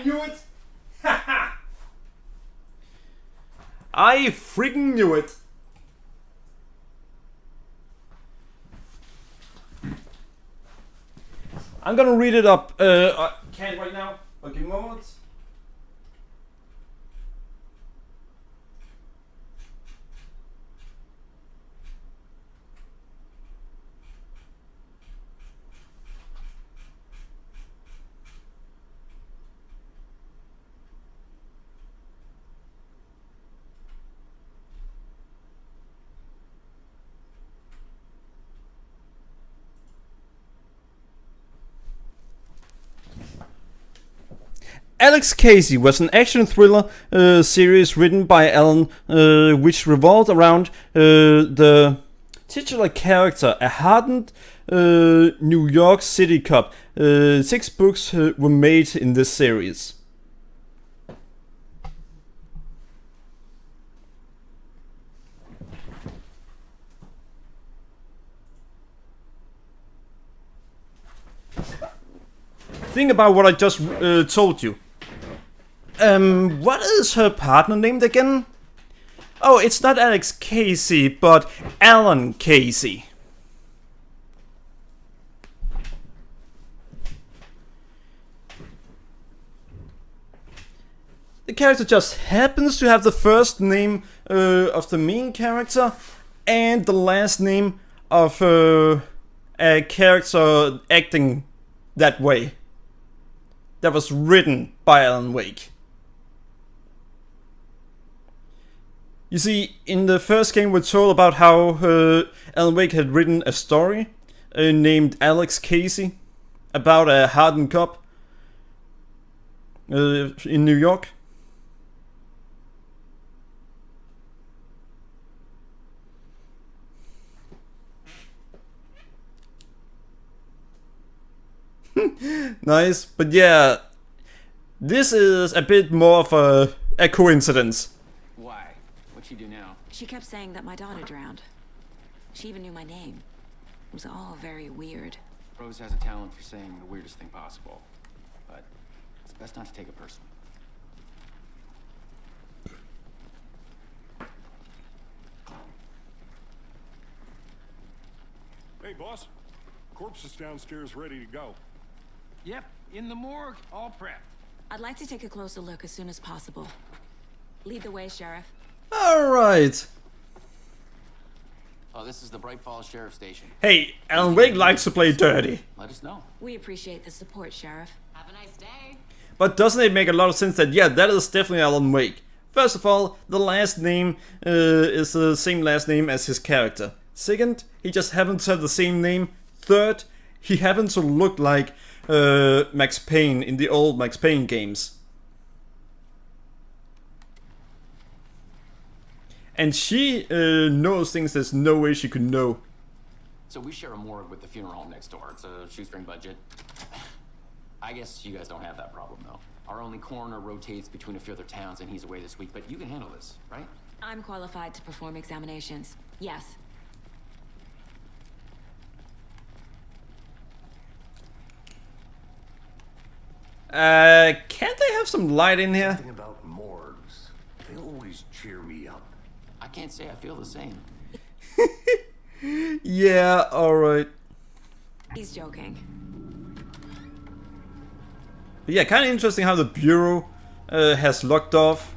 knew it! Haha! I freaking knew it! I'm gonna read it up. I can't right now. But give me a moment. Alex Casey was an action thriller series written by Alan, which revolved around the titular character, a hardened New York City cop. 6 books were made in this series. Think about what I just told you. What is her partner named again? Oh, it's not Alex Casey, but Alan Casey. The character just happens to have the first name of the main character and the last name of a character acting that way. That was written by Alan Wake. You see, in the first game we're told about how Alan Wake had written a story named Alex Casey about a hardened cop in New York. Nice, but yeah, this is a bit more of a coincidence. Why? What'd she do now? She kept saying that my daughter drowned. She even knew my name. It was all very weird. Rose has a talent for saying the weirdest thing possible, but it's best not to take it personally. Hey, boss. Corpse is downstairs ready to go. Yep, in the morgue, all prepped. I'd like to take a closer look as soon as possible. Lead the way, Sheriff. Alright. Oh, this is the Bright Falls Sheriff Station. Hey, Alan Wake likes to play dirty. Let us know. We appreciate the support, Sheriff. Have a nice day. But doesn't it make a lot of sense that, yeah, that is definitely Alan Wake? First of all, the last name is the same last name as his character. Second, he just happens to have the same name. Third, he happens to look like Max Payne in the old Max Payne games. And she knows things there's no way she could know. So we share a morgue with the funeral home next door. It's a shoestring budget. I guess you guys don't have that problem, though. Our only coroner rotates between a few other towns, and he's away this week. But you can handle this, right? I'm qualified to perform examinations. Yes. Can't they have some light in here? Something about morgues. They always cheer me up. I can't say I feel the same. Yeah, alright. He's joking. But yeah, kind of interesting how the Bureau has locked off.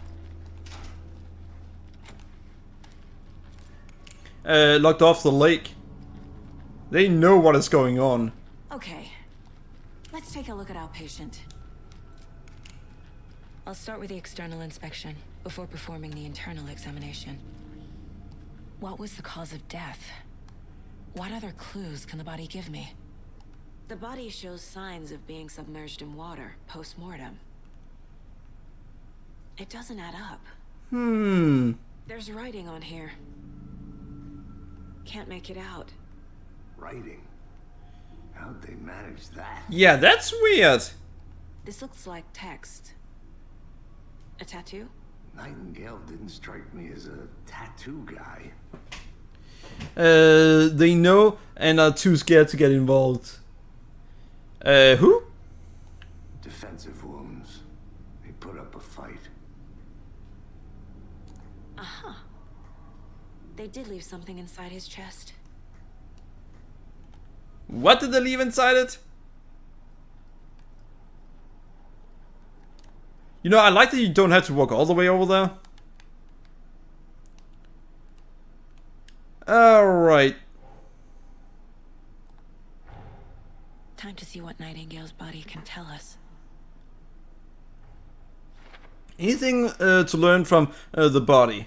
Locked off the lake. They know what is going on. Okay. Let's take a look at our patient. I'll start with the external inspection before performing the internal examination. What was the cause of death? What other clues can the body give me? The body shows signs of being submerged in water post-mortem. It doesn't add up. There's writing on here. Can't make it out. Writing? How'd they manage that? Yeah, that's weird. This looks like text. A tattoo? Nightingale didn't strike me as a tattoo guy. They know and are too scared to get involved. Who? Defensive wounds. They did leave something inside his chest. What did they leave inside it? You know, I like that you don't have to walk all the way over there. Alright. Time to see what Nightingale's body can tell us. Anything to learn from the body?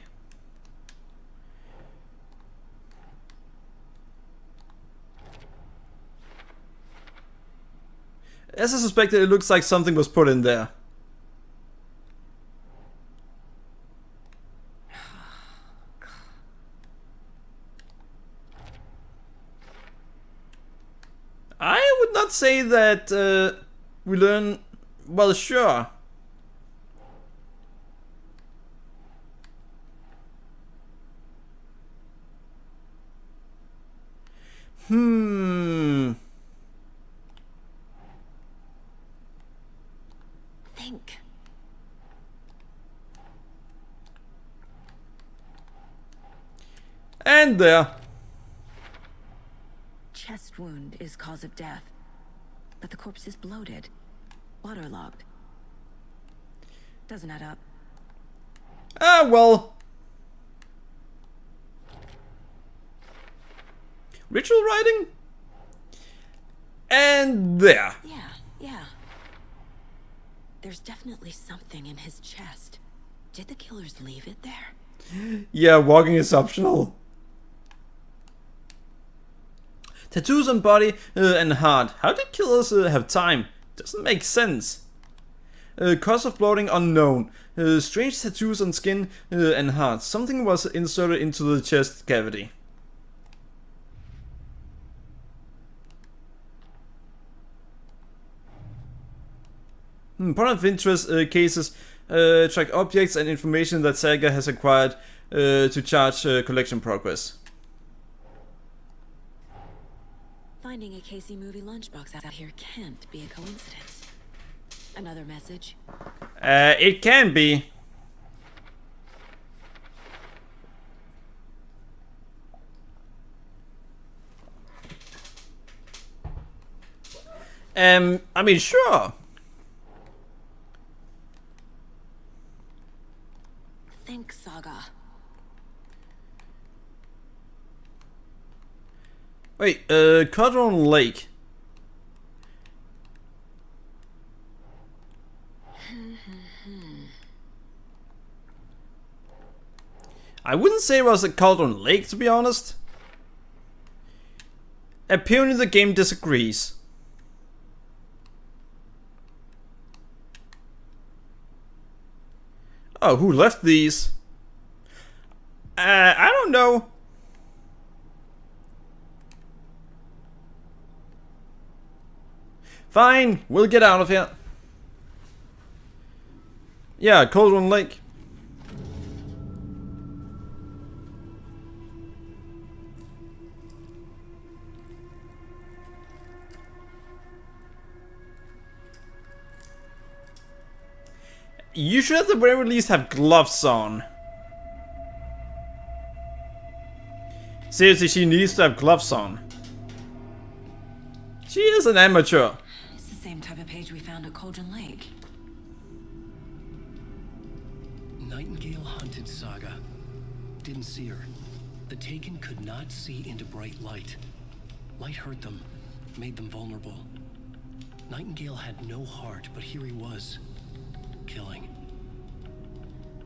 As I suspected, it looks like something was put in there. I would not say that we learn... Well, sure. Think. And there. Chest wound is cause of death, but the corpse is bloated, waterlogged. Doesn't add up. Ah, well. Ritual writing? And there. Yeah. There's definitely something in his chest. Did the killers leave it there? Yeah, walking is optional. Tattoos on body and heart. How did killers have time? Doesn't make sense. Cause of bloating unknown. Strange tattoos on skin and heart. Something was inserted into the chest cavity. Point of interest cases track objects and information that Saga has acquired to charge collection progress. Finding a Casey movie lunchbox out here can't be a coincidence. Another message? It can be. I mean, sure. Think, Saga. Wait, Codron Lake. I wouldn't say it was a Cauldron Lake, to be honest. Apparently the game disagrees. Oh, who left these? I don't know. Fine, we'll get out of here. Yeah, Cauldron Lake. You should at the very least have gloves on. Seriously, she needs to have gloves on. She is an amateur. It's the same type of page we found at Cauldron Lake. Nightingale hunted Saga. Didn't see her. The Taken could not see into bright light. Light hurt them, made them vulnerable. Nightingale had no heart, but here he was. Killing.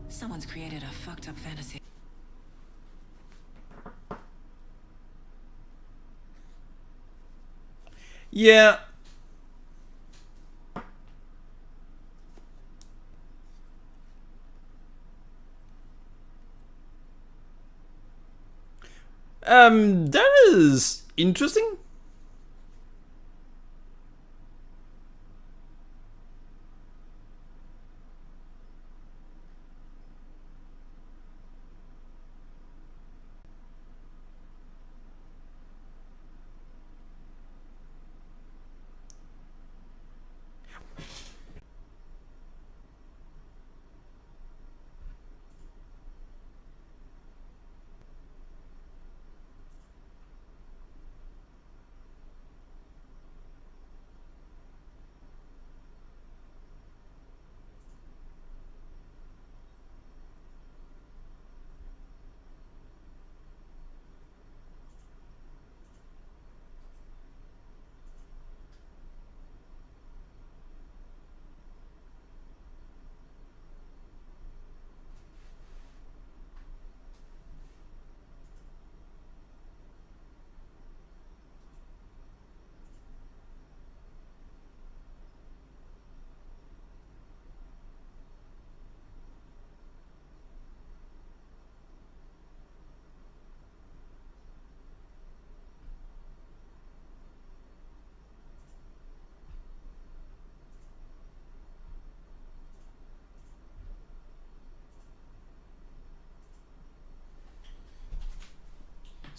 Someone's created a fucked up fantasy. Yeah. That is interesting.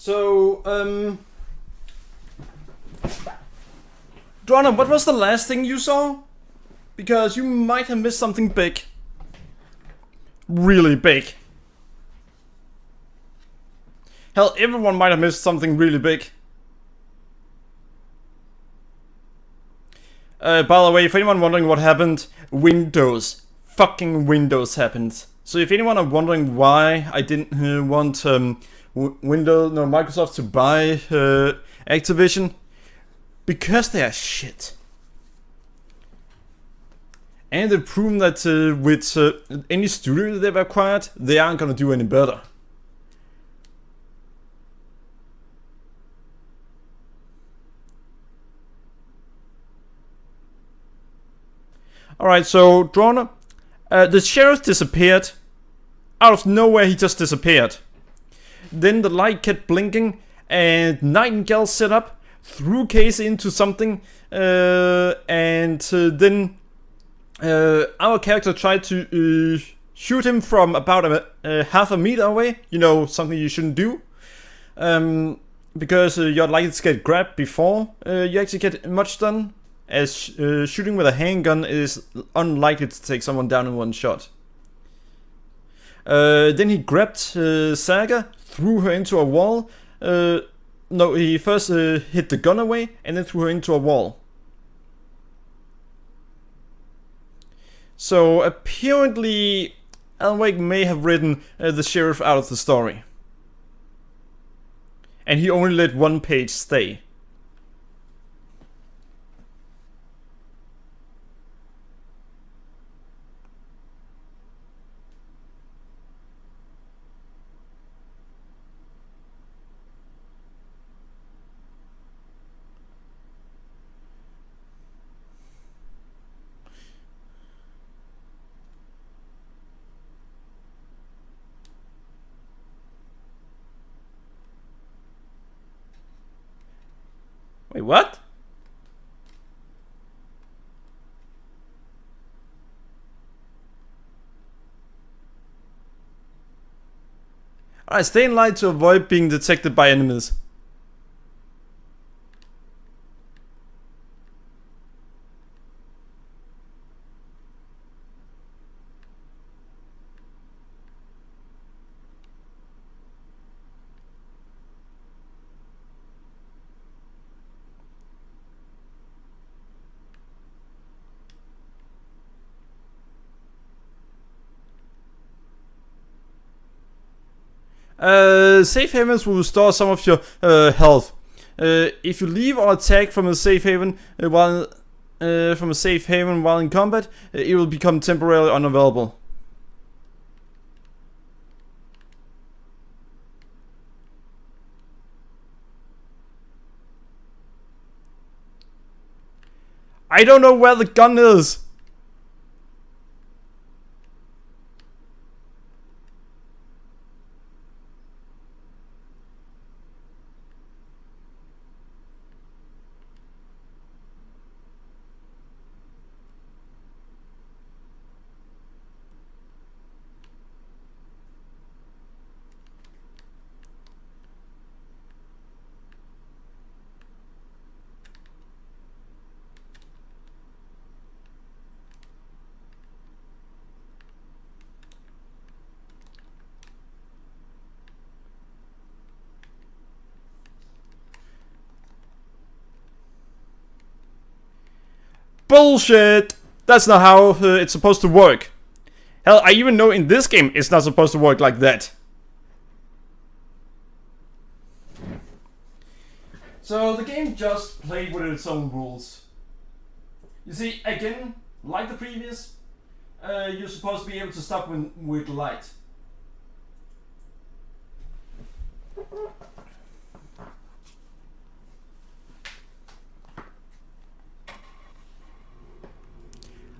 So, Drona, what was the last thing you saw? Because you might have missed something big. Really big. Hell, everyone might have missed something really big. By the way, for anyone wondering what happened, Windows. Fucking Windows happened. So if anyone are wondering why I didn't want Microsoft to buy Activision, because they are shit. And they've proven that with any studio they've acquired, they aren't gonna do any better. Alright, so Drona, the sheriff disappeared. Out of nowhere he just disappeared. Then the light kept blinking and Nightingale set up, threw Casey into something, and then our character tried to shoot him from about half a meter away. You know, something you shouldn't do. Because you're likely to get grabbed before you actually get much done. As shooting with a handgun is unlikely to take someone down in one shot. Then he grabbed Saga, threw her into a wall. No, he first hit the gun away and then threw her into a wall. So apparently Alan Wake may have written the sheriff out of the story. And he only let one page stay. Wait, what? Alright, stay in line to avoid being detected by enemies. Safe havens will restore some of your health. If you leave or attack from a safe haven while in combat, it will become temporarily unavailable. I don't know where the gun is. Bullshit! That's not how it's supposed to work. Hell, I even know in this game it's not supposed to work like that. So the game just played with its own rules. You see, again, like the previous, you're supposed to be able to stop with light.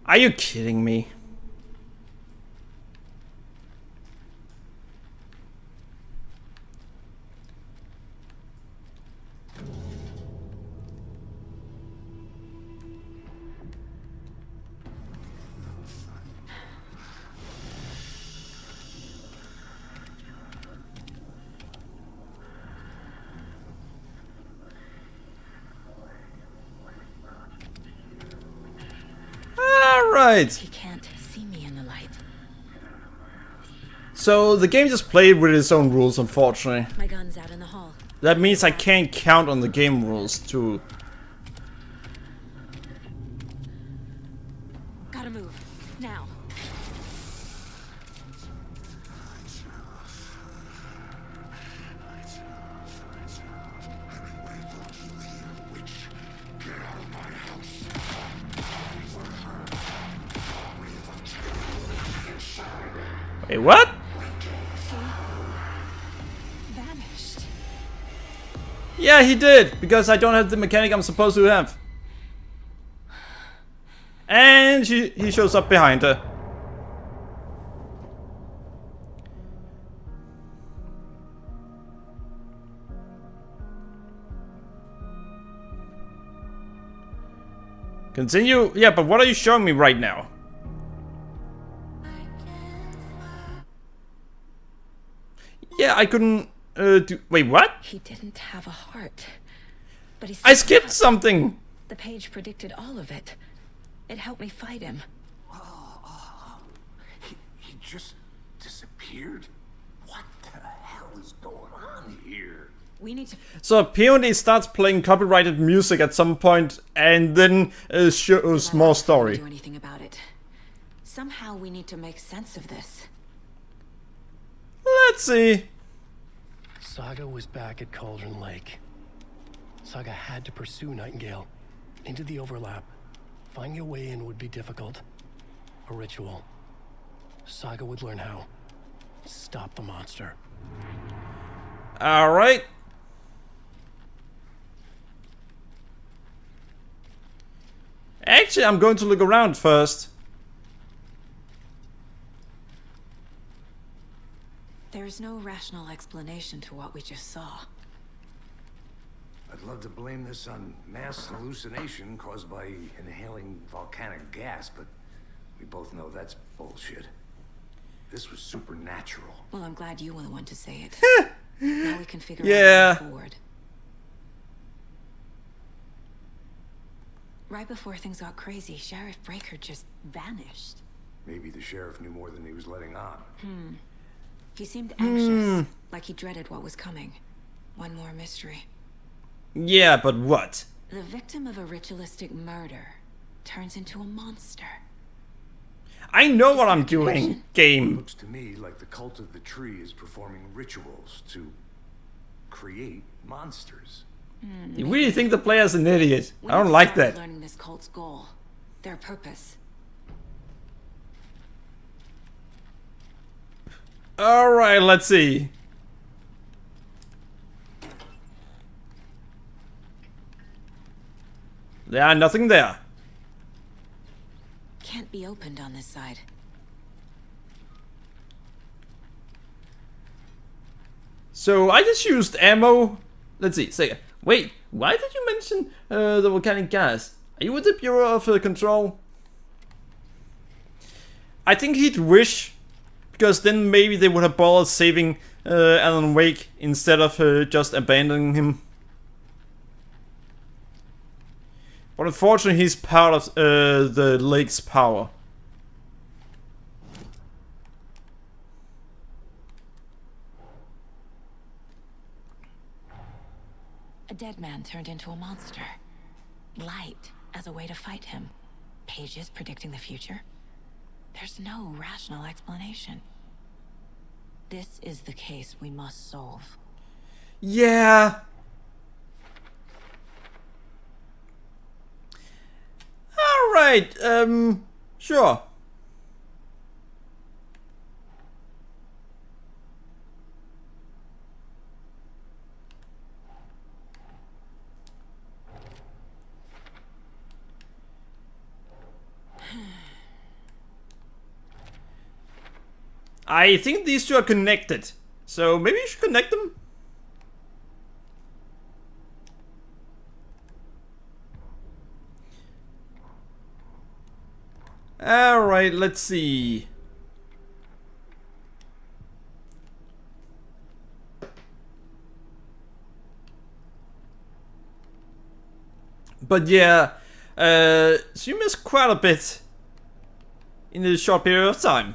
Are you kidding me? Alright. He can't see me in the light. So the game just played with its own rules, unfortunately. My gun's out in the hall. That means I can't count on the game rules to... Gotta move. Now. Wait, what? Vanished. Yeah, he did, because I don't have the mechanic I'm supposed to have. And he shows up behind her. Continue? Yeah, but what are you showing me right now? Yeah, I couldn't do... Wait, what? He didn't have a heart. But he I skipped something! The page predicted all of it. It helped me fight him. He just disappeared? What the hell is going on here? We need to... So apparently it starts playing copyrighted music at some point and then shows more story. Do anything about it. Somehow we need to make sense of this. Let's see. Saga was back at Cauldron Lake. Saga had to pursue Nightingale into the overlap. Finding a way in would be difficult. A ritual. Saga would learn how. Stop the monster. Alright. Actually, I'm going to look around first. There's no rational explanation to what we just saw. I'd love to blame this on mass hallucination caused by inhaling volcanic gas, but we both know that's bullshit. This was supernatural. Well, I'm glad you were the one to say it. Now we can figure out Yeah. the way forward. Right before things got crazy, Sheriff Breaker just vanished. Maybe the sheriff knew more than he was letting on. He seemed anxious, like he dreaded what was coming. One more mystery. Yeah, but what? The victim of a ritualistic murder turns into a monster. I know what I'm doing, game. Looks to me like the cult of the tree is performing rituals to create monsters. You really think the player's an idiot? We I don't need to like start that. Learning this cult's goal, their purpose. Alright, let's see. There are nothing there. Can't be opened on this side. So I just used ammo. Let's see, Saga. Wait, why did you mention the volcanic gas? Are you with the Bureau of Control? I think he'd wish, because then maybe they would have bothered saving Alan Wake instead of just abandoning him. But unfortunately, he's part of the lake's power. A dead man turned into a monster. Light as a way to fight him. Pages predicting the future. There's no rational explanation. This is the case we must solve. Yeah. Alright, sure. I think these two are connected, so maybe you should connect them? Alright, let's see. But yeah, so you missed quite a bit. in a short period of time.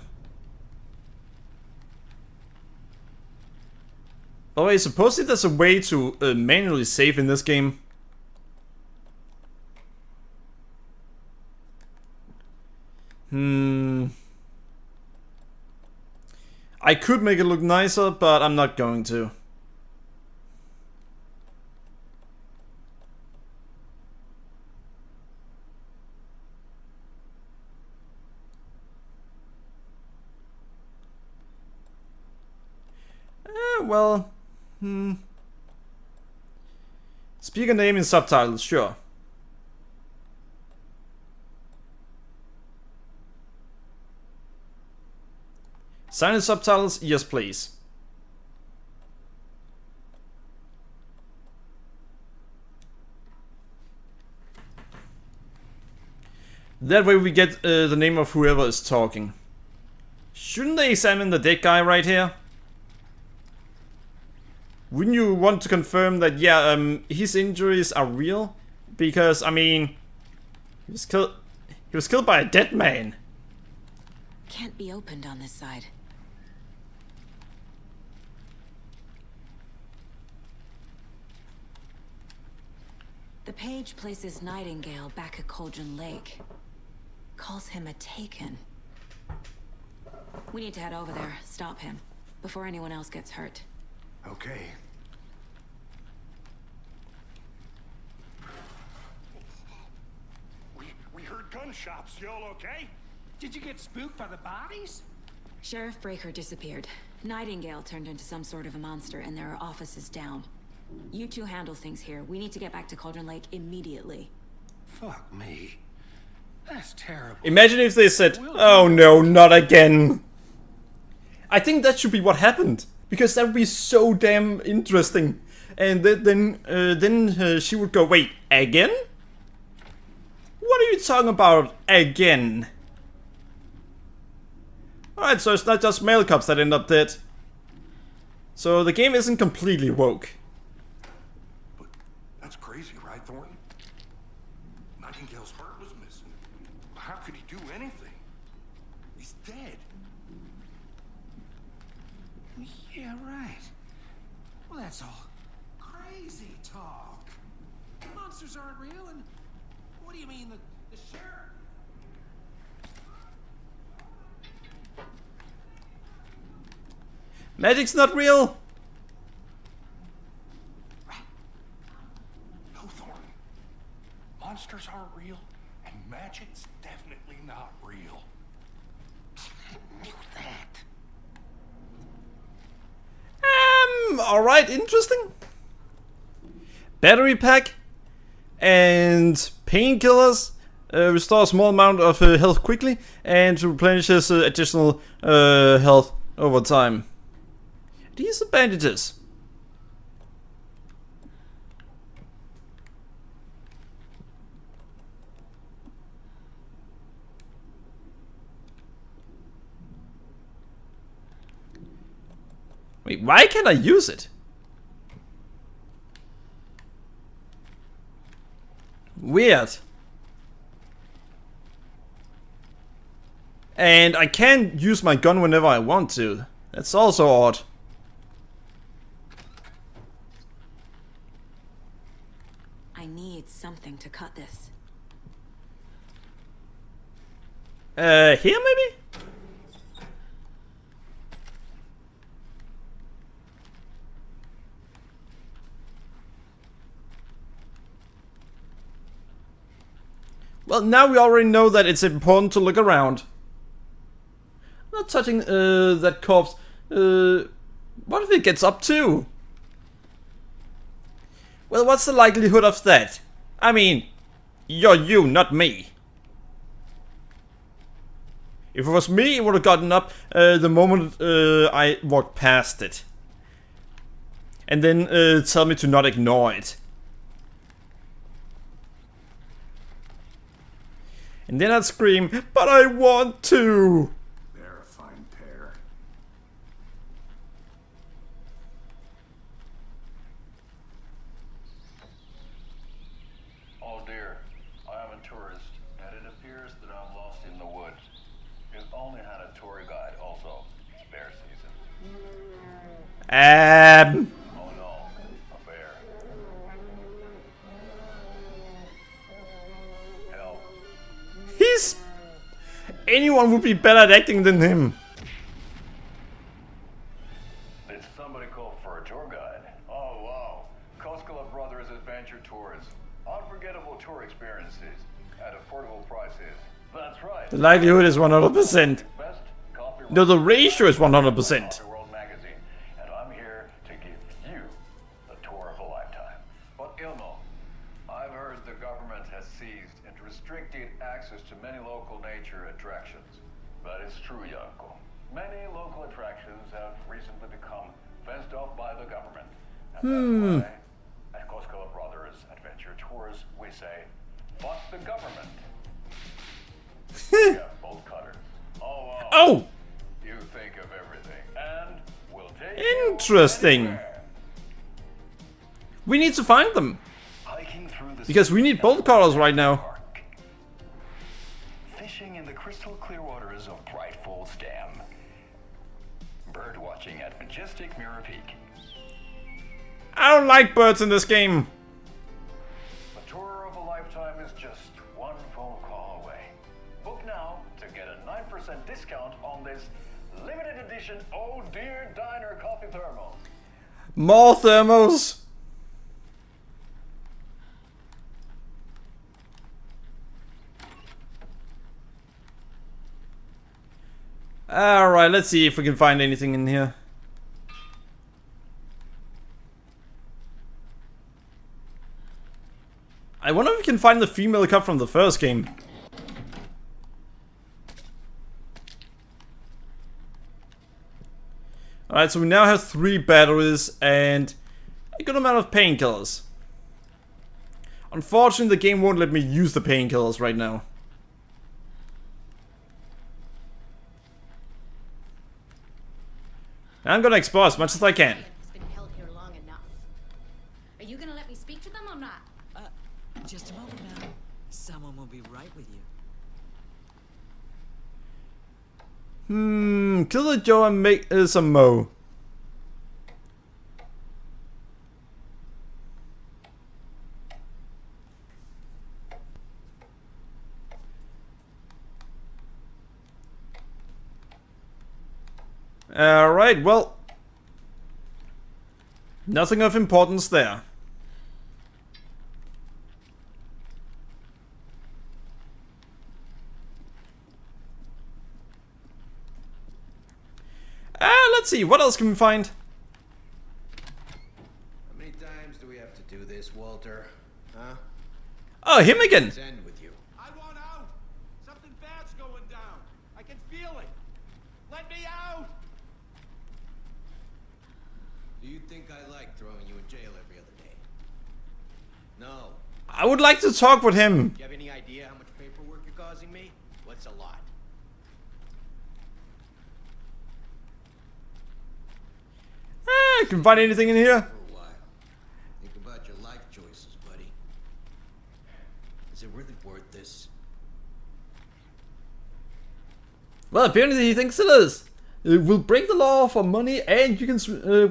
By the way, supposedly there's a way to manually save in this game. I could make it look nicer, but I'm not going to. Well... Speaker name in subtitles, sure. Silent subtitles, yes please. That way we get the name of whoever is talking. Shouldn't they examine the dead guy right here? Wouldn't you want to confirm that, yeah, his injuries are real? Because, I mean, he was killed by a dead man. Can't be opened on this side. The page places Nightingale back at Cauldron Lake. Calls him a Taken. We need to head over there, stop him, before anyone else gets hurt. Okay. We heard gunshots. Y'all okay? Did you get spooked by the bodies? Sheriff Breaker disappeared. Nightingale turned into some sort of a monster, and there are offices down. You two handle things here. We need to get back to Cauldron Lake immediately. Fuck me. That's terrible. Imagine if they said, "Oh no, not again." I think that should be what happened, because that would be so damn interesting. And then she would go, "Wait, again? What are you talking about again?" Alright, so it's not just male cops that end up dead. So the game isn't completely woke. But that's crazy, right, Thornton? Nightingale's heart was missing. How could he do anything? He's dead. Yeah, right. Well, that's all crazy talk. Monsters aren't real, and what do you mean the sheriff? Magic's not real. No, Thornton. Monsters aren't real, and magic's definitely not real. Knew that. Alright, interesting. Battery pack and painkillers restore a small amount of health quickly and replenishes additional health over time. These are bandages. Wait, why can't I use it? Weird. And I can use my gun whenever I want to. That's also odd. I need something to cut this. Here maybe? Well, now we already know that it's important to look around. I'm not touching that corpse. What if it gets up too? Well, what's the likelihood of that? I mean, you're you, not me. If it was me, it would have gotten up the moment I walked past it. And then tell me to not ignore it. And then I'd scream, "But I want to!" They're a fine pair. Oh dear, I am a tourist, and it appears that I'm lost in the woods. only had a tour guide, also. It's bear season. Oh no, a bear. Help. He's... Anyone would be better at acting than him. Did somebody call for a tour guide? Oh wow. Koskela Brothers Adventure Tours. Unforgettable tour experiences at affordable prices. That's right. The likelihood is 100%. Best coffee No, the ratio is 100%. Coffee World magazine, and I'm here to give you the tour of a lifetime. But Ilmo, I've heard the government has seized and restricted access to many local nature attractions. That is true, Yanko. Many local attractions have recently become fenced off by the government. And that's why, at Koskela Brothers Adventure Tours, we say, fuck the government. We have bolt cutters. Oh, wow. Oh! You think of everything, and we'll take you Interesting. anywhere. We need to find them. Hiking through the Because we need bolt cutters right now. Park. Fishing in the crystal clear waters of Bright Falls Dam. Bird watching at majestic Mirror Peak. I don't like birds in this game. A tour of a lifetime is just one phone call away. Book now to get a 9% discount on this limited edition Oh Dear Diner coffee thermal. More thermos. Alright, let's see if we can find anything in here. I wonder if we can find the female cub from the first game. Alright, so we now have 3 batteries and a good amount of painkillers. Unfortunately, the game won't let me use the painkillers right now. I'm gonna explore as much as I can. Has been held here long enough. Are you gonna let me speak to them or not? Just a moment, ma'am. Someone will be right with you. Kill the Joe and make some mo. Alright, well. Nothing of importance there. Let's see, what else can we find? How many times do we have to do this, Walter? Huh? Oh, him again! Let's end with you. I want out! Something bad's going down. I can feel it. Let me out! Do you think I like throwing you in jail every other day? No. I would like to talk with him. Do you have any idea how much paperwork you're causing me? What's a lot? I can find anything in here. For a while. Think about your life choices, buddy. Is it really worth this? Well, apparently he thinks it is. We'll break the law for money and you can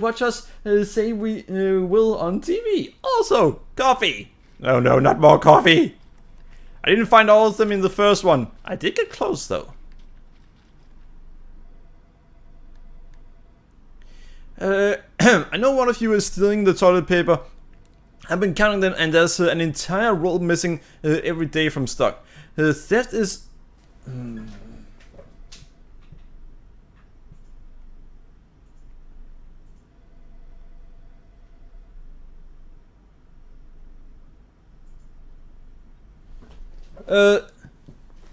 watch us say we will on TV. Also, coffee. Oh no, not more coffee. I didn't find all of them in the first one. I did get close though. I know one of you is stealing the toilet paper. I've been counting them and there's an entire roll missing every day from stock. Theft is...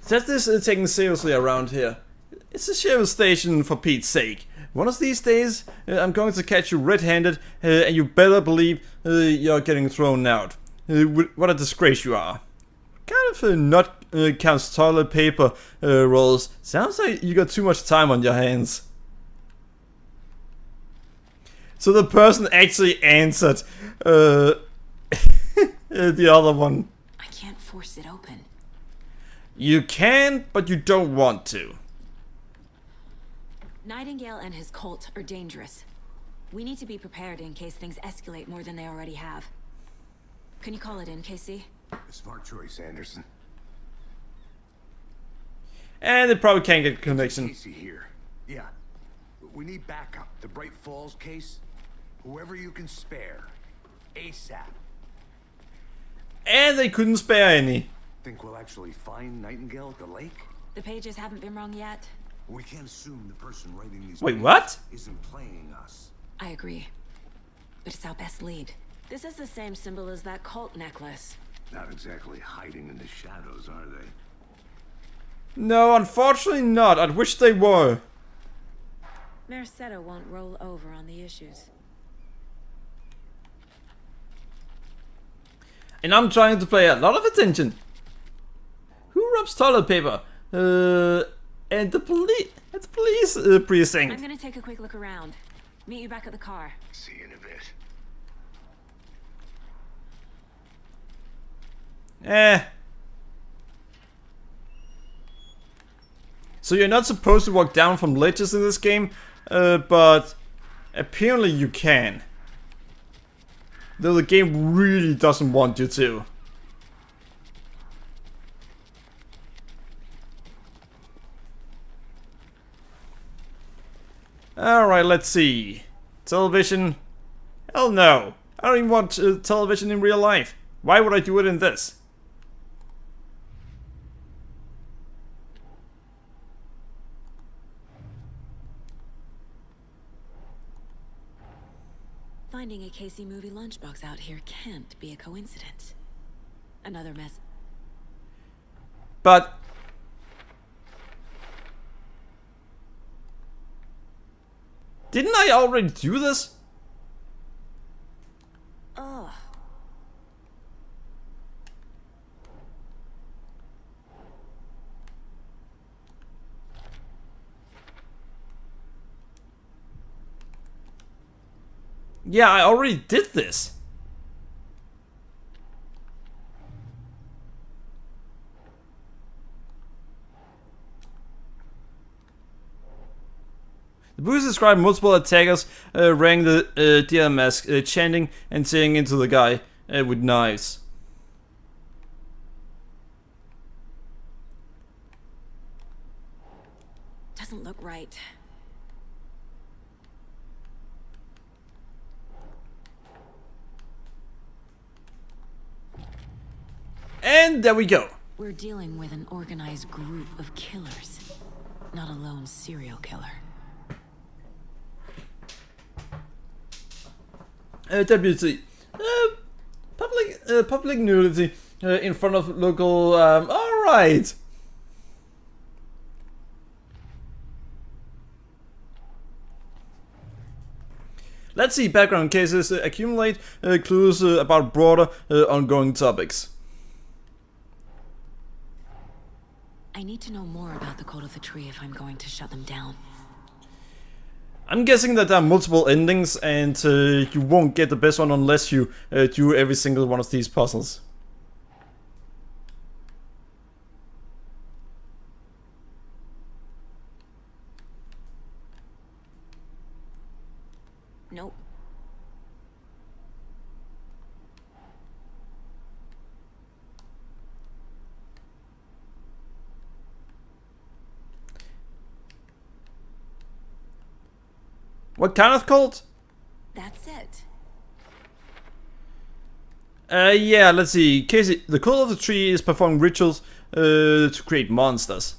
Theft is taken seriously around here. It's a sheriff's station for Pete's sake. One of these days, I'm going to catch you red-handed, and you better believe you're getting thrown out. What a disgrace you are. Kind of nut counts toilet paper rolls. Sounds like you got too much time on your hands. So the person actually answered the other one. I can't force it open. You can, but you don't want to. Nightingale and his cult are dangerous. We need to be prepared in case things escalate more than they already have. Can you call it in, Casey? A smart choice, Anderson. And they probably can't get a connection. Casey here. Yeah. We need backup. The Bright Falls case. Whoever you can spare. ASAP. And they couldn't spare any. Think we'll actually find Nightingale at the lake? The pages haven't been wrong yet. We can't assume the person writing these Wait, pages what? isn't playing us. I agree. But it's our best lead. This is the same symbol as that cult necklace. Not exactly hiding in the shadows, are they? No, unfortunately not. I wish they were. Mercado won't roll over on the issues. And I'm trying to pay a lot of attention. Who rubs toilet paper? And the police precinct. I'm gonna take a quick look around. Meet you back at the car. See you in a bit. So you're not supposed to walk down from ledges in this game, but apparently you can. Though the game really doesn't want you to. Alright, let's see. Television? Hell no. I don't even want television in real life. Why would I do it in this? Finding a Casey movie lunchbox out here can't be a coincidence. Another mess. But didn't I already do this? Ugh. Yeah, I already did this. The books describe multiple attackers wearing the deer mask, chanting and saying into the guy with knives. Doesn't look right. And there we go. We're dealing with an organized group of killers, not a lone serial killer. Deputy. Public nudity in front of local. Alright. Let's see. Background cases accumulate clues about broader ongoing topics. I need to know more about the Code of the Tree if I'm going to shut them down. I'm guessing that there are multiple endings and you won't get the best one unless you do every single one of these puzzles. Nope. What kind of cult? That's it. Yeah, let's see. Casey, the Cult of the Tree is performing rituals to create monsters.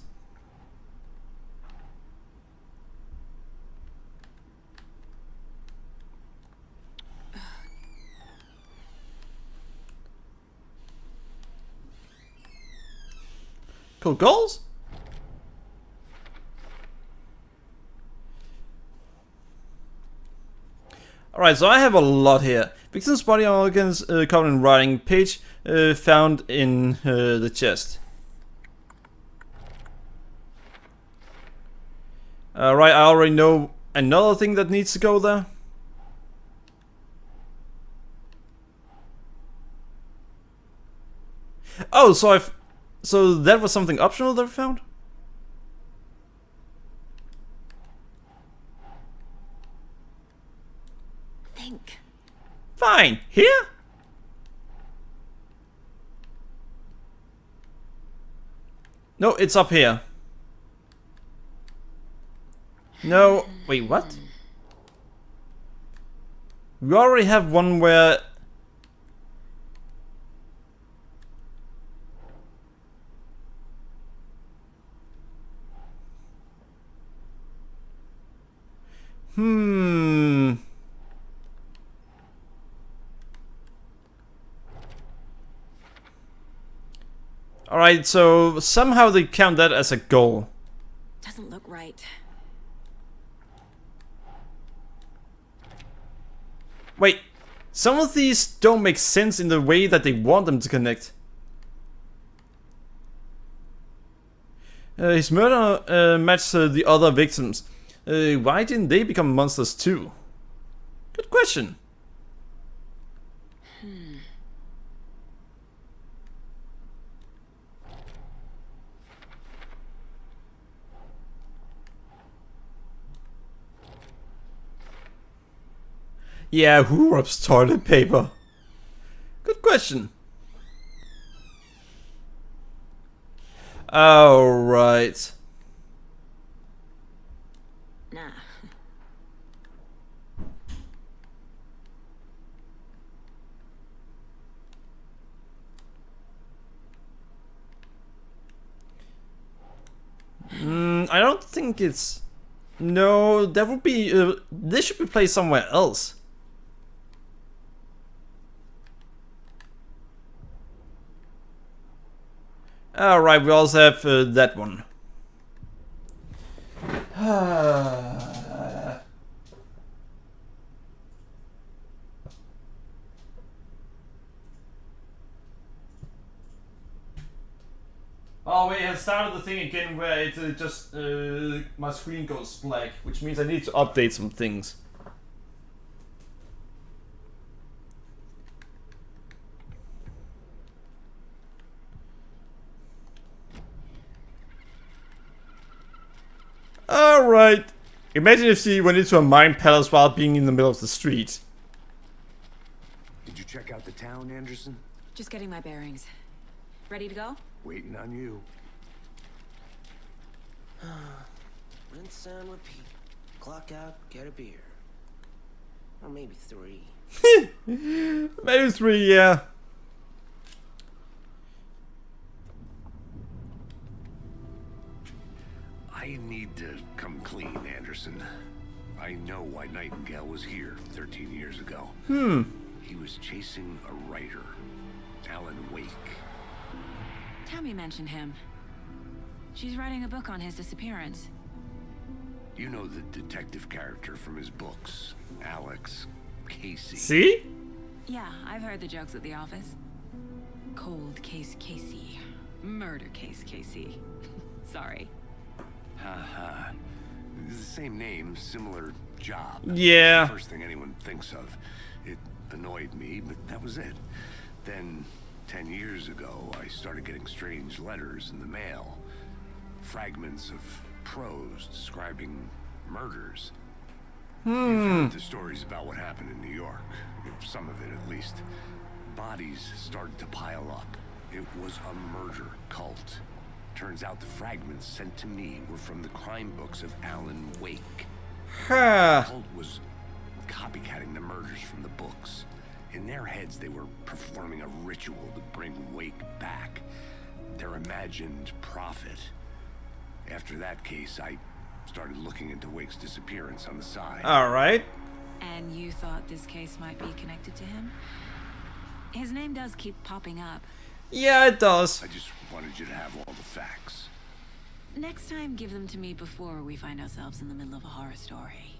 Cool goals? Alright, so I have a lot here. Victim's body organs covered in writing. Page found in the chest. Right, I already know another thing that needs to go there. Oh, so that was something optional that I found? Fine. Here? No, it's up here. No, wait, what? We already have one where... Alright, so somehow they count that as a goal. Doesn't look right. Wait, some of these don't make sense in the way that they want them to connect. His murder matched the other victims. Why didn't they become monsters too? Good question. Yeah, who rubs toilet paper? Good question. Oh, right. Nah. I don't think it's... No, that would be... this should be placed somewhere else. Alright, we also have that one. Oh wait, I started the thing again where it just my screen goes black, which means I need to update some things. Alright. Imagine if she went into a mind palace while being in the middle of the street. Did you check out the town, Anderson? Just getting my bearings. Ready to go? Waiting on you. Rinse and repeat. Clock out, get a beer. Or maybe 3. Maybe 3, yeah. I need to come clean, Anderson. I know why Nightingale was here 13 years ago. He was chasing a writer, Alan Wake. Tammy mentioned him. She's writing a book on his disappearance. You know the detective character from his books, Alex Casey. See? Yeah, I've heard the jokes at the office. Cold case Casey. Murder case Casey. Sorry. Haha. The same name, similar job. Yeah. It's the first thing anyone thinks of. It annoyed me, but that was it. Then, 10 years ago, I started getting strange letters in the mail. Fragments of prose describing murders. You've heard the stories about what happened in New York. Some of it, at least. Bodies started to pile up. It was a murder cult. Turns out the fragments sent to me were from the crime books of Alan Wake. The cult was copycatting the murders from the books. In their heads, they were performing a ritual to bring Wake back. Their imagined prophet. After that case, I started looking into Wake's disappearance on the side. Alright. And you thought this case might be connected to him? His name does keep popping up. Yeah, it does. I just wanted you to have all the facts. Next time, give them to me before we find ourselves in the middle of a horror story.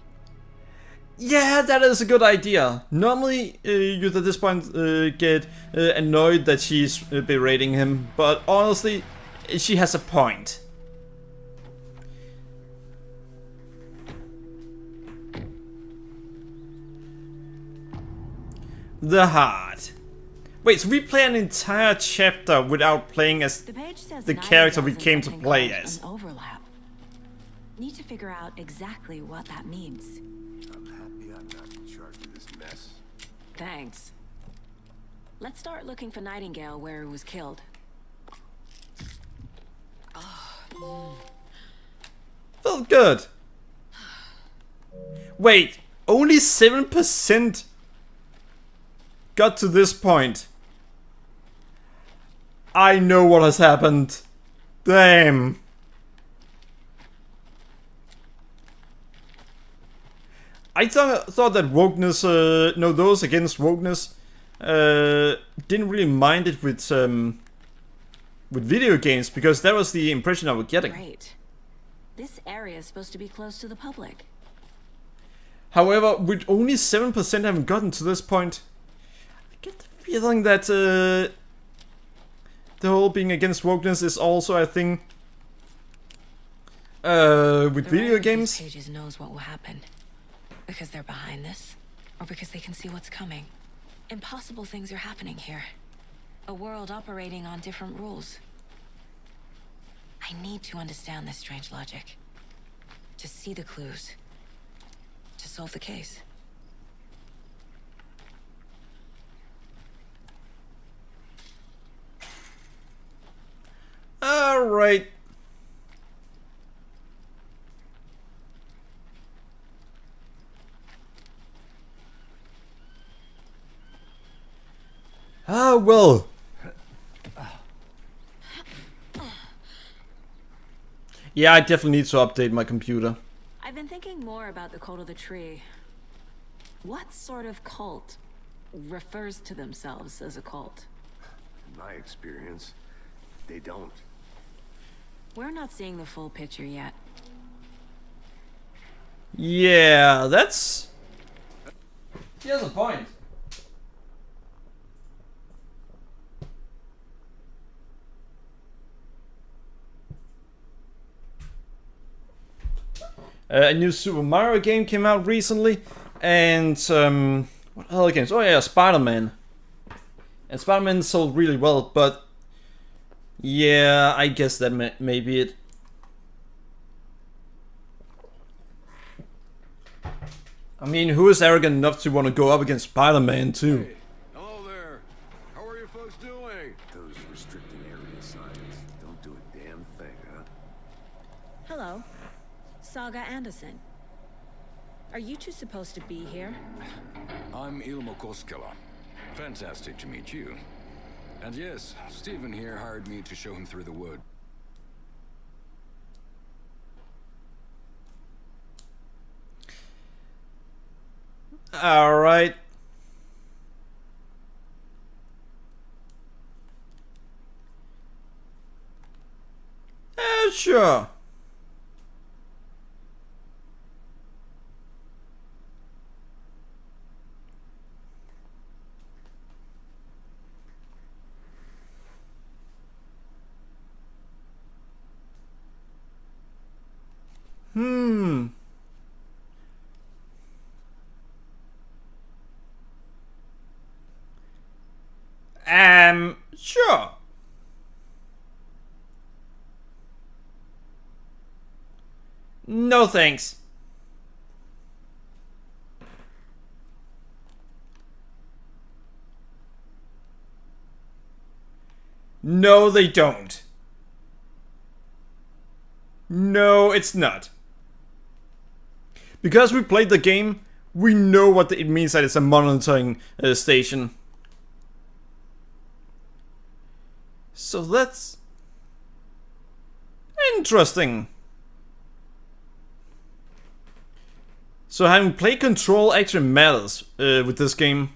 Yeah, that is a good idea. Normally, you'd at this point get annoyed that she's berating him, but honestly, she has a point. The Heart. Wait, so we play an entire chapter without playing as the character we came to play as. An overlap. Need to figure out exactly what that means. I'm happy I'm not in charge of this mess. Thanks. Let's start looking for Nightingale where he was killed. Felt good. Wait, only 7% got to this point. I know what has happened. Damn. I thought that wokeness, no, those against wokeness, didn't really mind it with video games, because that was the impression I was getting. Great. This area is supposed to be close to the public. However, with only 7% having gotten to this point, I get the feeling that the whole being against wokeness is also a thing with video games. The pages knows what will happen. Because they're behind this, or because they can see what's coming. Impossible things are happening here. A world operating on different rules. I need to understand this strange logic. To see the clues. To solve the case. Alright. Ah, well. Yeah, I definitely need to update my computer. I've been thinking more about the cult of the tree. What sort of cult refers to themselves as a cult? In my experience, they don't. We're not seeing the full picture yet. Yeah, that's... He has a point. A new Super Mario game came out recently, and what other games? Oh yeah, Spider-Man. And Spider-Man sold really well, but yeah, I guess that may be it. I mean, who is arrogant enough to want to go up against Spider-Man too? Hey, hello there. How are you folks doing? Those restricting area signs don't do a damn thing, huh? Hello. Saga Anderson. Are you two supposed to be here? I'm Ilmo Koskela. Fantastic to meet you. And yes, Stephen here hired me to show him through the wood. Alright. Sure. Sure. No thanks. No, they don't. No, it's not. Because we played the game, we know what it means that it's a monitoring station. So that's interesting. So having play control actually matters with this game.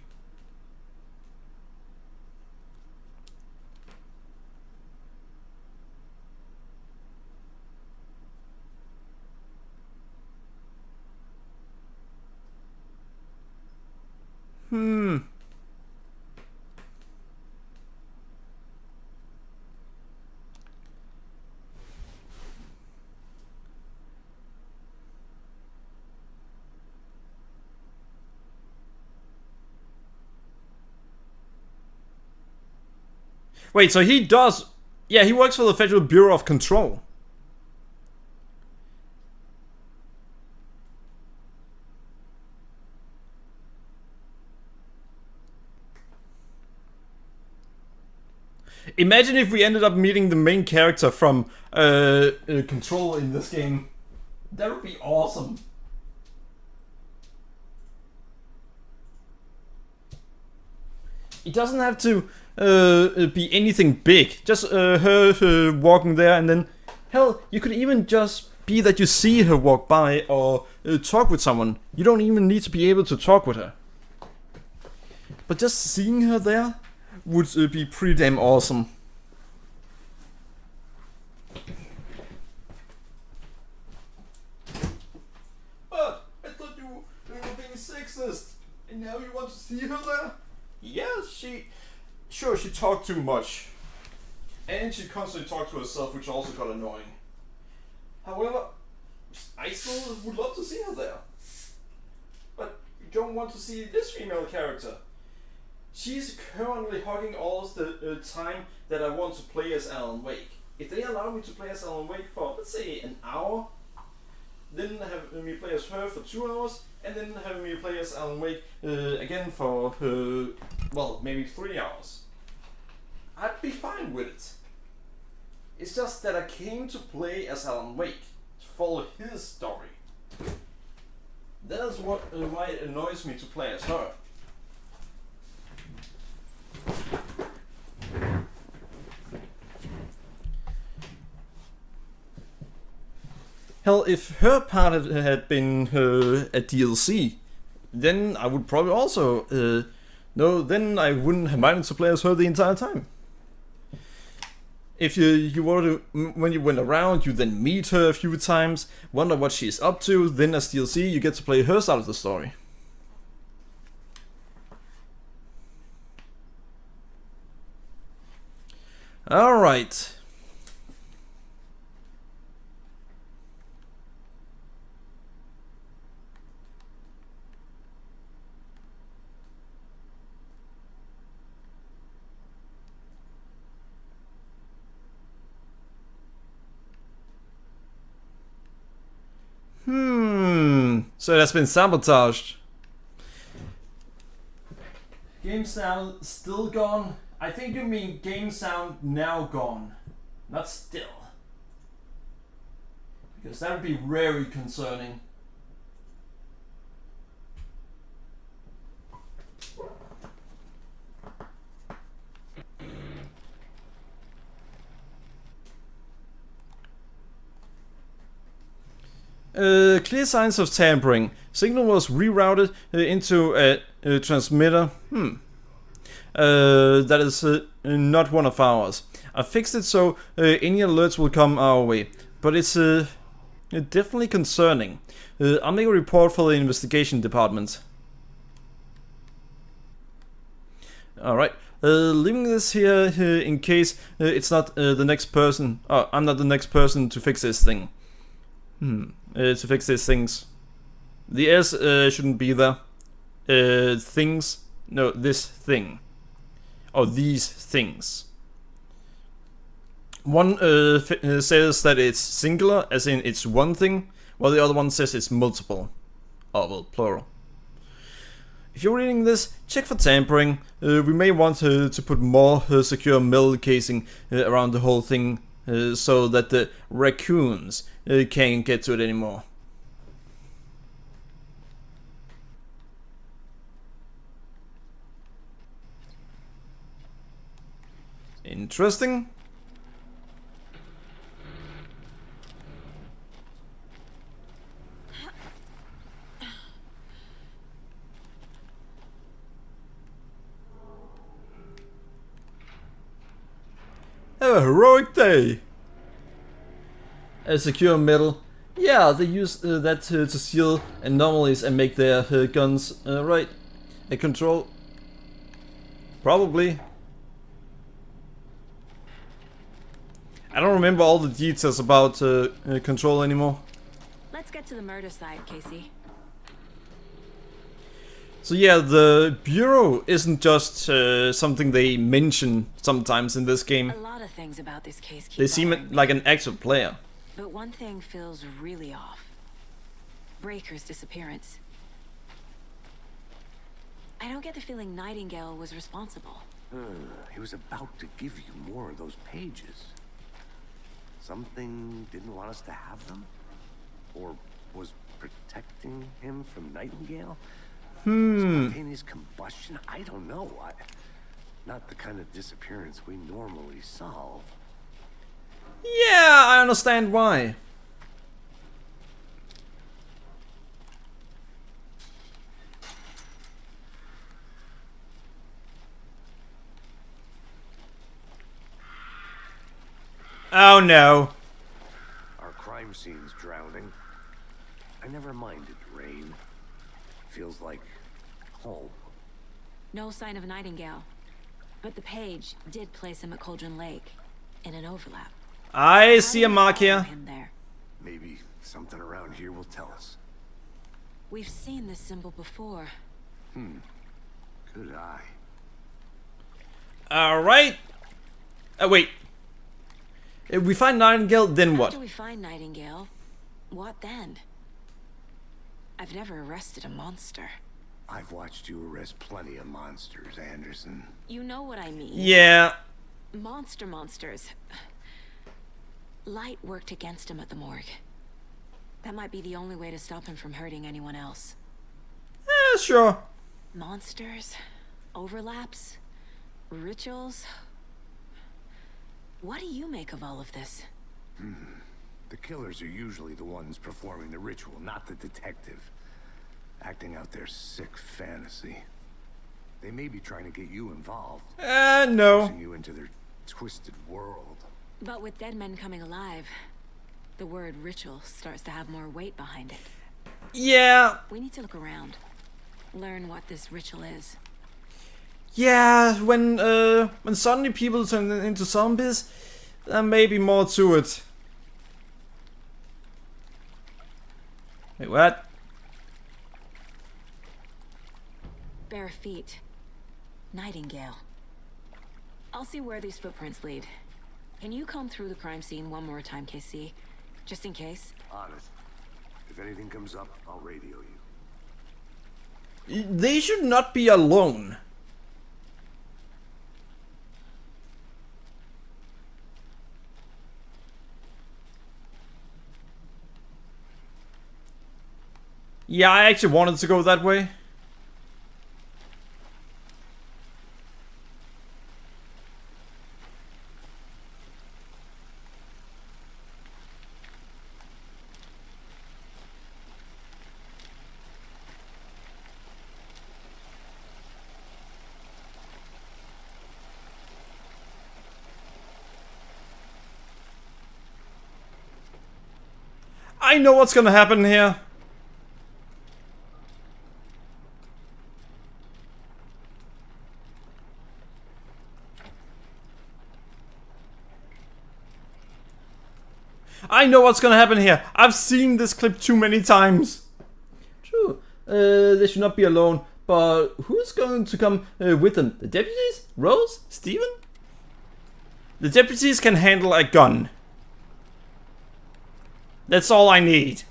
Wait, so he does... Yeah, he works for the Federal Bureau of Control. Imagine if we ended up meeting the main character from Control in this game. That would be awesome. It doesn't have to be anything big. Just her walking there, and then hell, you could even just be that you see her walk by or talk with someone. You don't even need to be able to talk with her. But just seeing her there would be pretty damn awesome. But I thought you were being sexist, and now you want to see her there? Yes, she talked too much. And she constantly talked to herself, which also got annoying. However, I still would love to see her there. But you don't want to see this female character. She's currently hogging all the time that I want to play as Alan Wake. If they allow me to play as Alan Wake for, let's say, an hour, then have me play as her for 2 hours, and then have me play as Alan Wake again for, well, maybe 3 hours. I'd be fine with it. It's just that I came to play as Alan Wake, to follow his story. That is what why it annoys me to play as her. Hell, if her part had been a DLC, then I would probably also no. Then I wouldn't have minded to play as her the entire time. If you were to, when you went around, you then meet her a few times, wonder what she's up to. Then as DLC, you get to play her side of the story. All right. So it has been sabotaged. Game sound still gone? I think you mean game sound now gone, not still. Because that would be very concerning. Clear signs of tampering. Signal was rerouted into a transmitter. That is not one of ours. I fixed it so any alerts will come our way. But it's definitely concerning. I'll make a report for the investigation department. Alright. Leaving this here in case it's not the next person. Oh, I'm not the next person to fix this thing. To fix these things. The S shouldn't be there. Things. No, this thing. Or these things. One says that it's singular, as in it's one thing, while the other one says it's multiple. Oh, well, plural. If you're reading this, check for tampering. We may want to put more secure metal casing around the whole thing, so that the raccoons can't get to it anymore. Interesting. Have a heroic day. A secure metal. Yeah, they use that to seal anomalies and make their guns right. A control. Probably. I don't remember all the details about control anymore. Let's get to the murder side, Casey. So yeah, the Bureau isn't just something they mention sometimes in this game. A lot of things about this case keep They seem like an active player. But one thing feels really off. Breaker's disappearance. I don't get the feeling Nightingale was responsible. He was about to give you more of those pages. Something didn't want us to have them? Or was protecting him from Nightingale? Spontaneous combustion? I don't know. Not the kind of disappearance we normally solve. Yeah, I understand why. Oh no. Our crime scene's drowning. I never minded rain. Feels like home. No sign of Nightingale. But the page did place him at Cauldron Lake in an overlap. I see a mark here. Him there. Maybe something around here will tell us. We've seen this symbol before. Good eye. Alright. Wait. If we find Nightingale, then what? After we find Nightingale, what then? I've never arrested a monster. I've watched you arrest plenty of monsters, Anderson. You know what I mean. Yeah. Monsters. Light worked against him at the morgue. That might be the only way to stop him from hurting anyone else. Sure. Monsters, overlaps, rituals. What do you make of all of this? The killers are usually the ones performing the ritual, not the detective. Acting out their sick fantasy. They may be trying to get you involved. No. Forcing you into their twisted world. But with dead men coming alive, the word ritual starts to have more weight behind it. Yeah. We need to look around. Learn what this ritual is. Yeah, when suddenly people turn into zombies, there may be more to it. Wait, what? Bare feet. Nightingale. I'll see where these footprints lead. Can you comb through the crime scene one more time, KC? Just in case? Honest. If anything comes up, I'll radio you. They should not be alone. Yeah, I actually wanted to go that way. I know what's gonna happen here. I know what's gonna happen here. I've seen this clip too many times. True. They should not be alone. But who's going to come with them? The deputies? Rose? Steven? The deputies can handle a gun. That's all I need.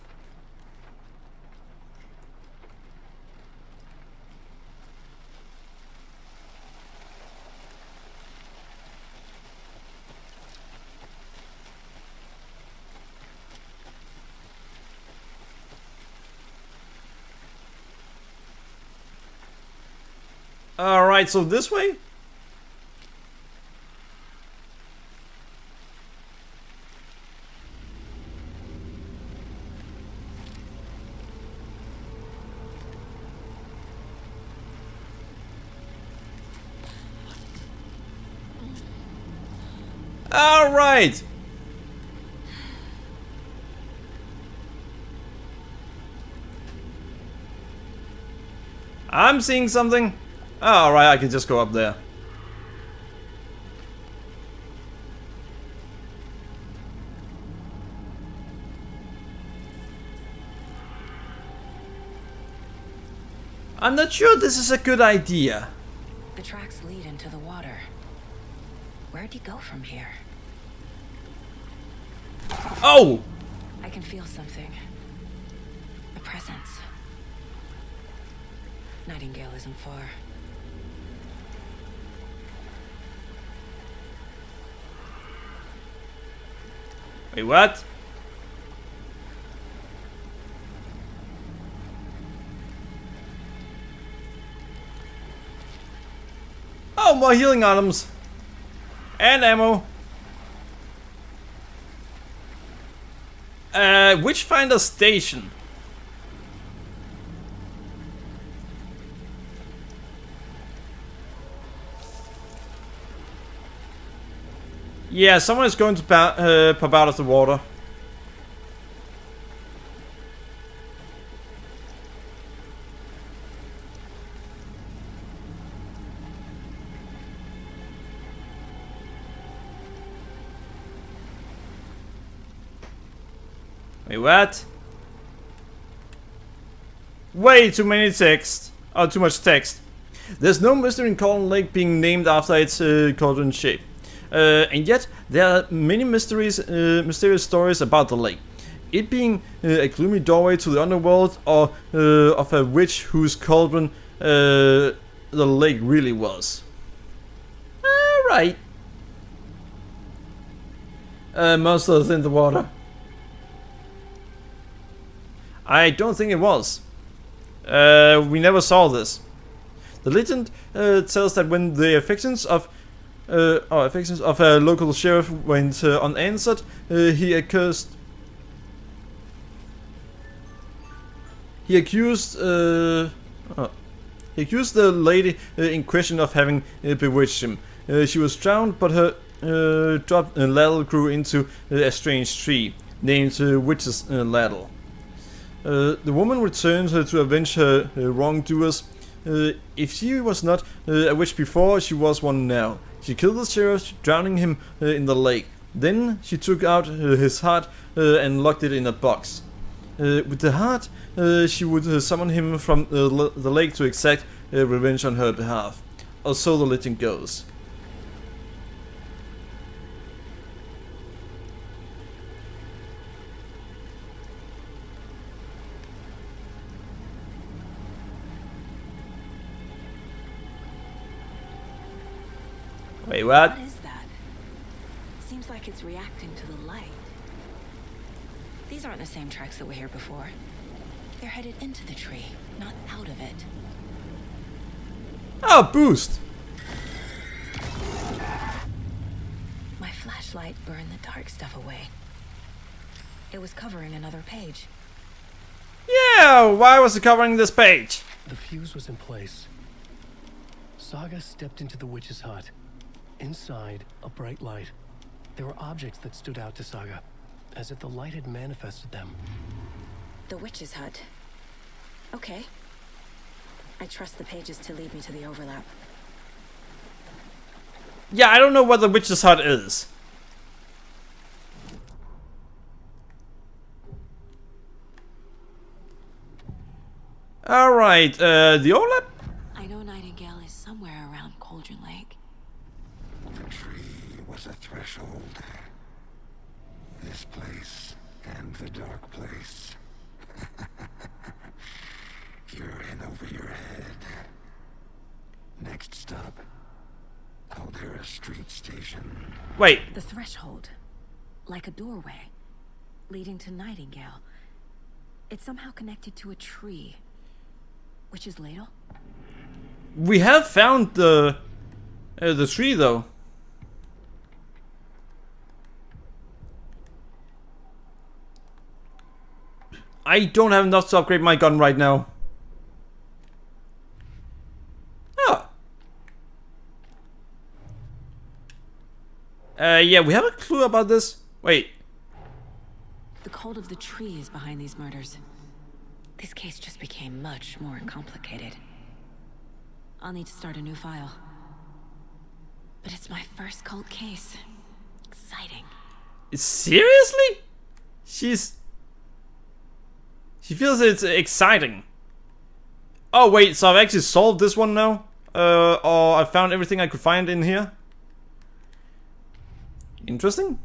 Alright, so this way? Alright! I'm seeing something. Alright, I can just go up there. I'm not sure this is a good idea. The tracks lead into the water. Where'd he go from here? Oh! I can feel something. A presence. Nightingale isn't far. Wait, what? Oh, more healing items. And ammo. Witchfinder Station. Yeah, someone is going to pop out of the water. Wait, what? Way too many text. Oh, too much text. There's no mystery in Cauldron Lake being named after its cauldron shape. And yet, there are many mysterious stories about the lake. It being a gloomy doorway to the underworld, or of a witch whose cauldron the lake really was. Alright. Monsters in the water. I don't think it was. We never saw this. The legend tells that when the affections of a local sheriff went unanswered, he accused the lady in question of having bewitched him. She was drowned, but her dropped ladle grew into a strange tree named Witch's Ladle. The woman returned to avenge her wrongdoers. If she was not a witch before, she was one now. She killed the sheriff, drowning him in the lake. Then she took out his heart and locked it in a box. With the heart, she would summon him from the lake to exact revenge on her behalf. Or so the legend goes. Wait, what? What is that? Seems like it's reacting to the light. These aren't the same tracks that were here before. They're headed into the tree, not out of it. Oh, boost! My flashlight burned the dark stuff away. It was covering another page. Yeah, why was it covering this page? The fuse was in place. Saga stepped into the witch's hut. Inside, a bright light. There were objects that stood out to Saga, as if the light had manifested them. The witch's hut. Okay. I trust the pages to lead me to the overlap. Yeah, I don't know what the witch's hut is. Alright, the overlap? I know Nightingale is somewhere around Cauldron Lake. The tree was a threshold. This place and the dark place. You're in over your head. Next stop, Caldera Street Station. Wait. The threshold. Like a doorway. Leading to Nightingale. It's somehow connected to a tree. Witch's Ladle? We have found the tree though. I don't have enough to upgrade my gun right now. Oh. Yeah, we have a clue about this. Wait. The cult of the tree is behind these murders. This case just became much more complicated. I'll need to start a new file. But it's my first cult case. Exciting. Seriously? She feels it's exciting. Oh wait, so I've actually solved this one now? Or I found everything I could find in here? Interesting.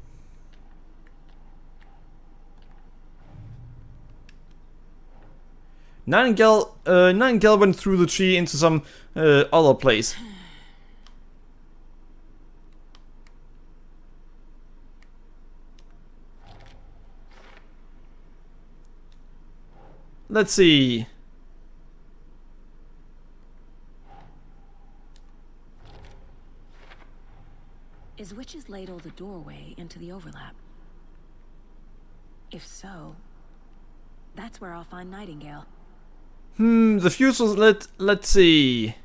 Nightingale went through the tree into some other place. let's see. Is Witch's Ladle the doorway into the overlap? If so, that's where I'll find Nightingale. The fuse was lit. Let's see.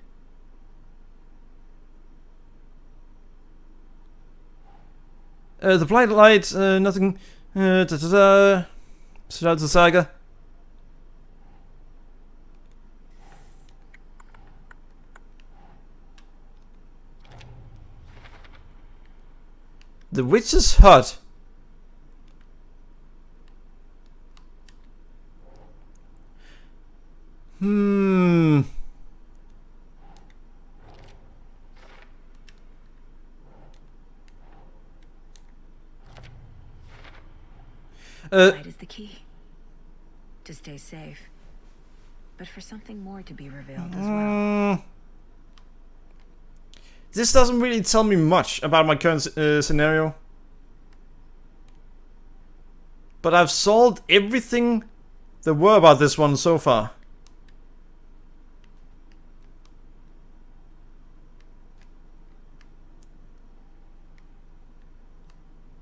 The bright light, nothing. Shout out to Saga. The witch's hut. Light is the key. To stay safe. But for something more to be revealed as well. This doesn't really tell me much about my current scenario. But I've solved everything there were about this one so far.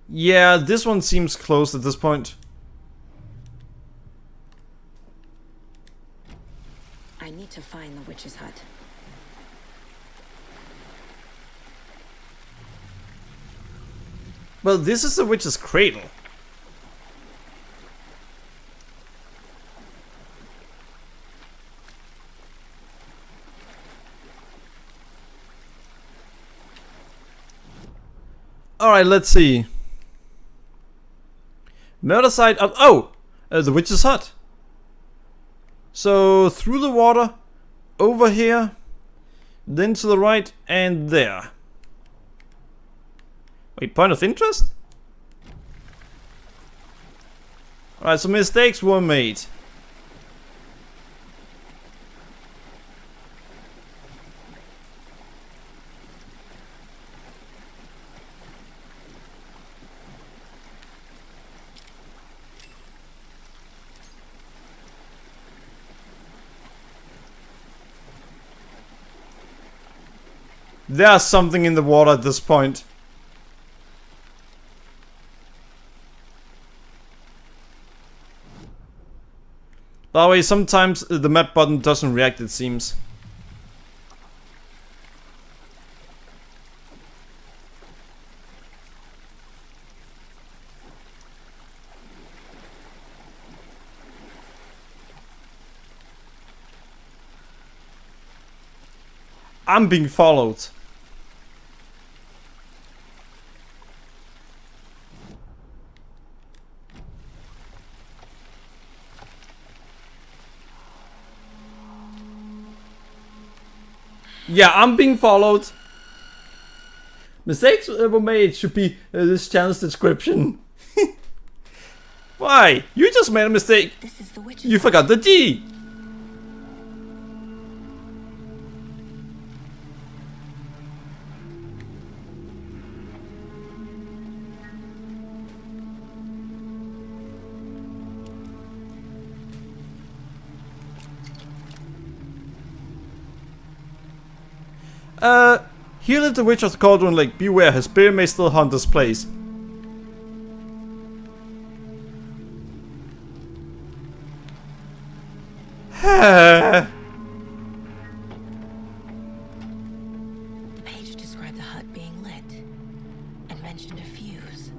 Yeah, this one seems close at this point. I need to find the witch's hut. Well, this is the witch's cradle. Alright, let's see. Murder site up. Oh! The witch's hut. So, through the water, over here, then to the right, and there. Wait, point of interest? Alright, so mistakes were made. There's something in the water at this point. By the way, sometimes the map button doesn't react, it seems. I'm being followed. Yeah, I'm being followed. Mistakes were made should be this channel's description. Why? You just made a mistake. This is the witch's You forgot the G. Here lived the witch of the Cauldron Lake. Beware, her spirit may still haunt this place. The page described the hut being lit and mentioned a fuse.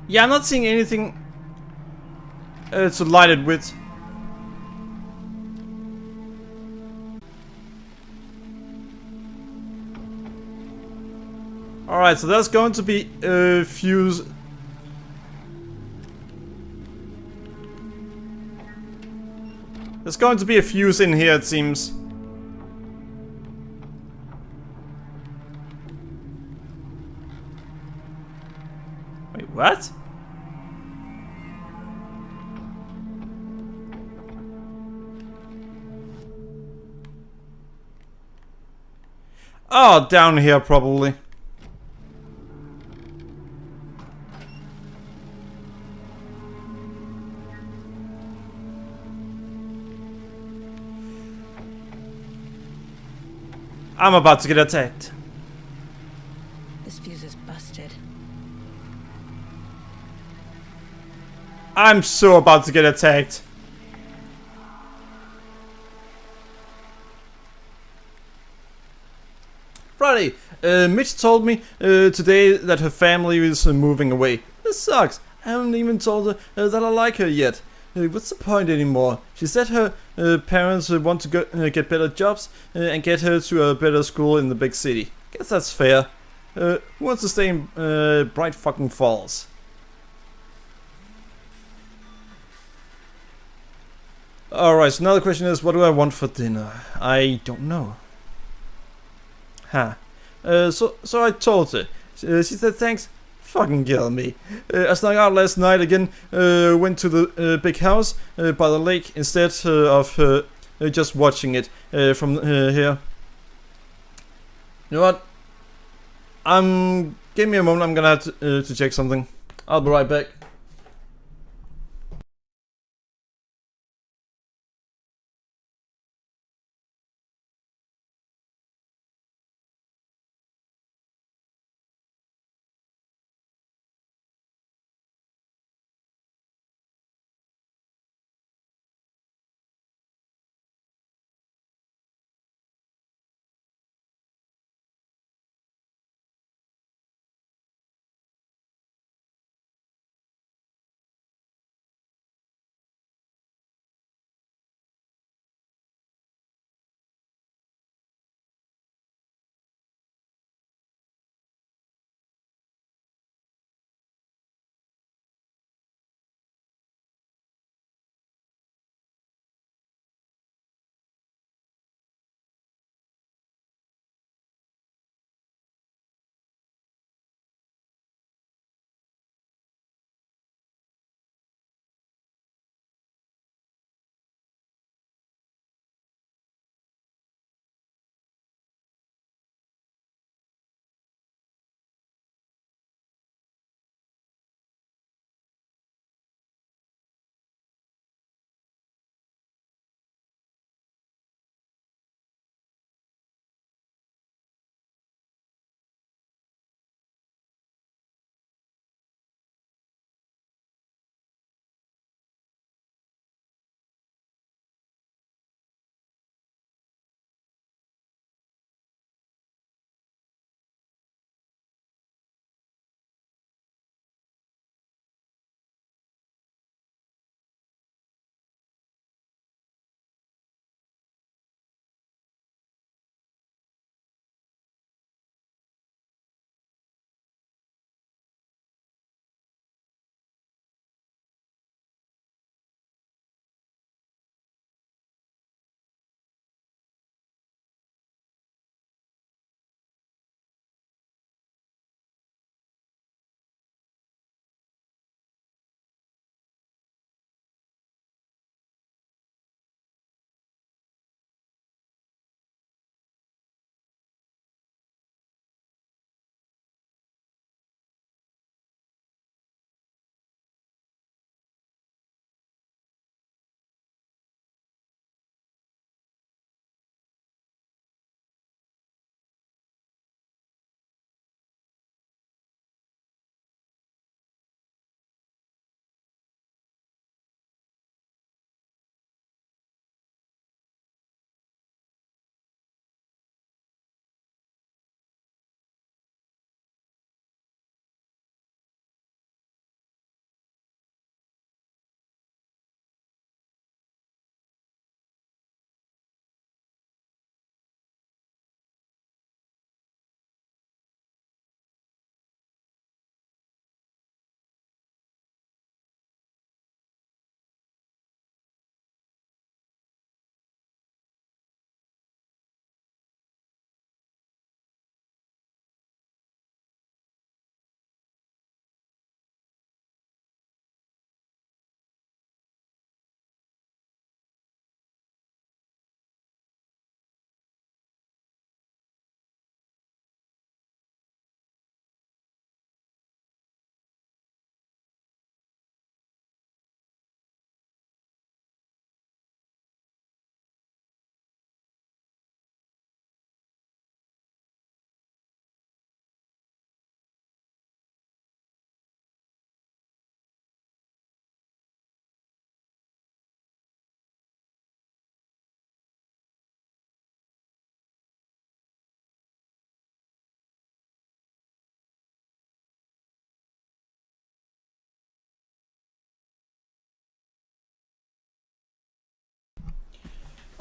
Yeah, I'm not seeing anything to light it with. Alright, so there's going to be a fuse. There's going to be a fuse in here, it seems. Wait, what? Oh, down here probably. I'm about to get attacked. This fuse is busted. I'm so about to get attacked. Friday, Mitch told me today that her family is moving away. This sucks. I haven't even told her that I like her yet. What's the point anymore? She said her parents want to get better jobs and get her to a better school in the big city. Guess that's fair. Who wants to stay in Bright fucking Falls? Alright, so now the question is, what do I want for dinner? I don't know. Huh. So I told her. She said thanks. Fucking kill me. I snuck out last night again. Went to the big house by the lake instead of just watching it from here. You know what? Give me a moment. I'm gonna have to check something. I'll be right back.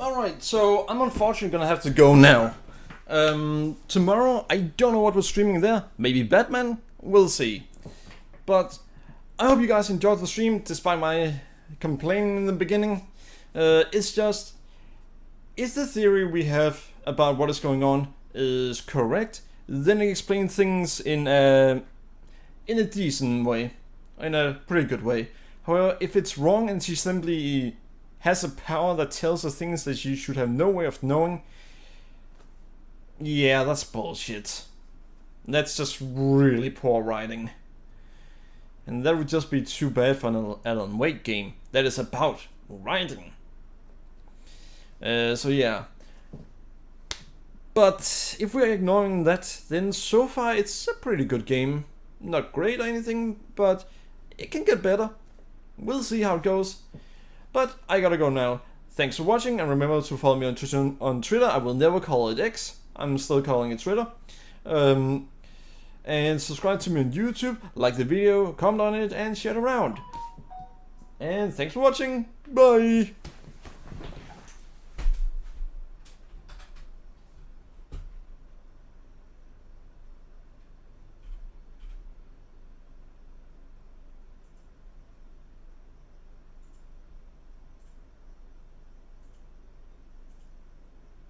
Alright, so I'm unfortunately gonna have to go now. Tomorrow, I don't know what we're streaming there. Maybe Batman? We'll see. But I hope you guys enjoyed the stream, despite my complaining in the beginning. It's just, if the theory we have about what is going on is correct, then I explain things in a decent way, in a pretty good way. However, if it's wrong and she simply has a power that tells her things that she should have no way of knowing, yeah, that's bullshit. That's just really poor writing. And that would just be too bad for an Alan Wake game that is about writing. So yeah. But if we're ignoring that, then so far it's a pretty good game. Not great or anything, but it can get better. We'll see how it goes. But I gotta go now. Thanks for watching, and remember to follow me on Twitter. I will never call it X. I'm still calling it Twitter. And subscribe to me on YouTube, like the video, comment on it, and share it around. And thanks for watching. Bye!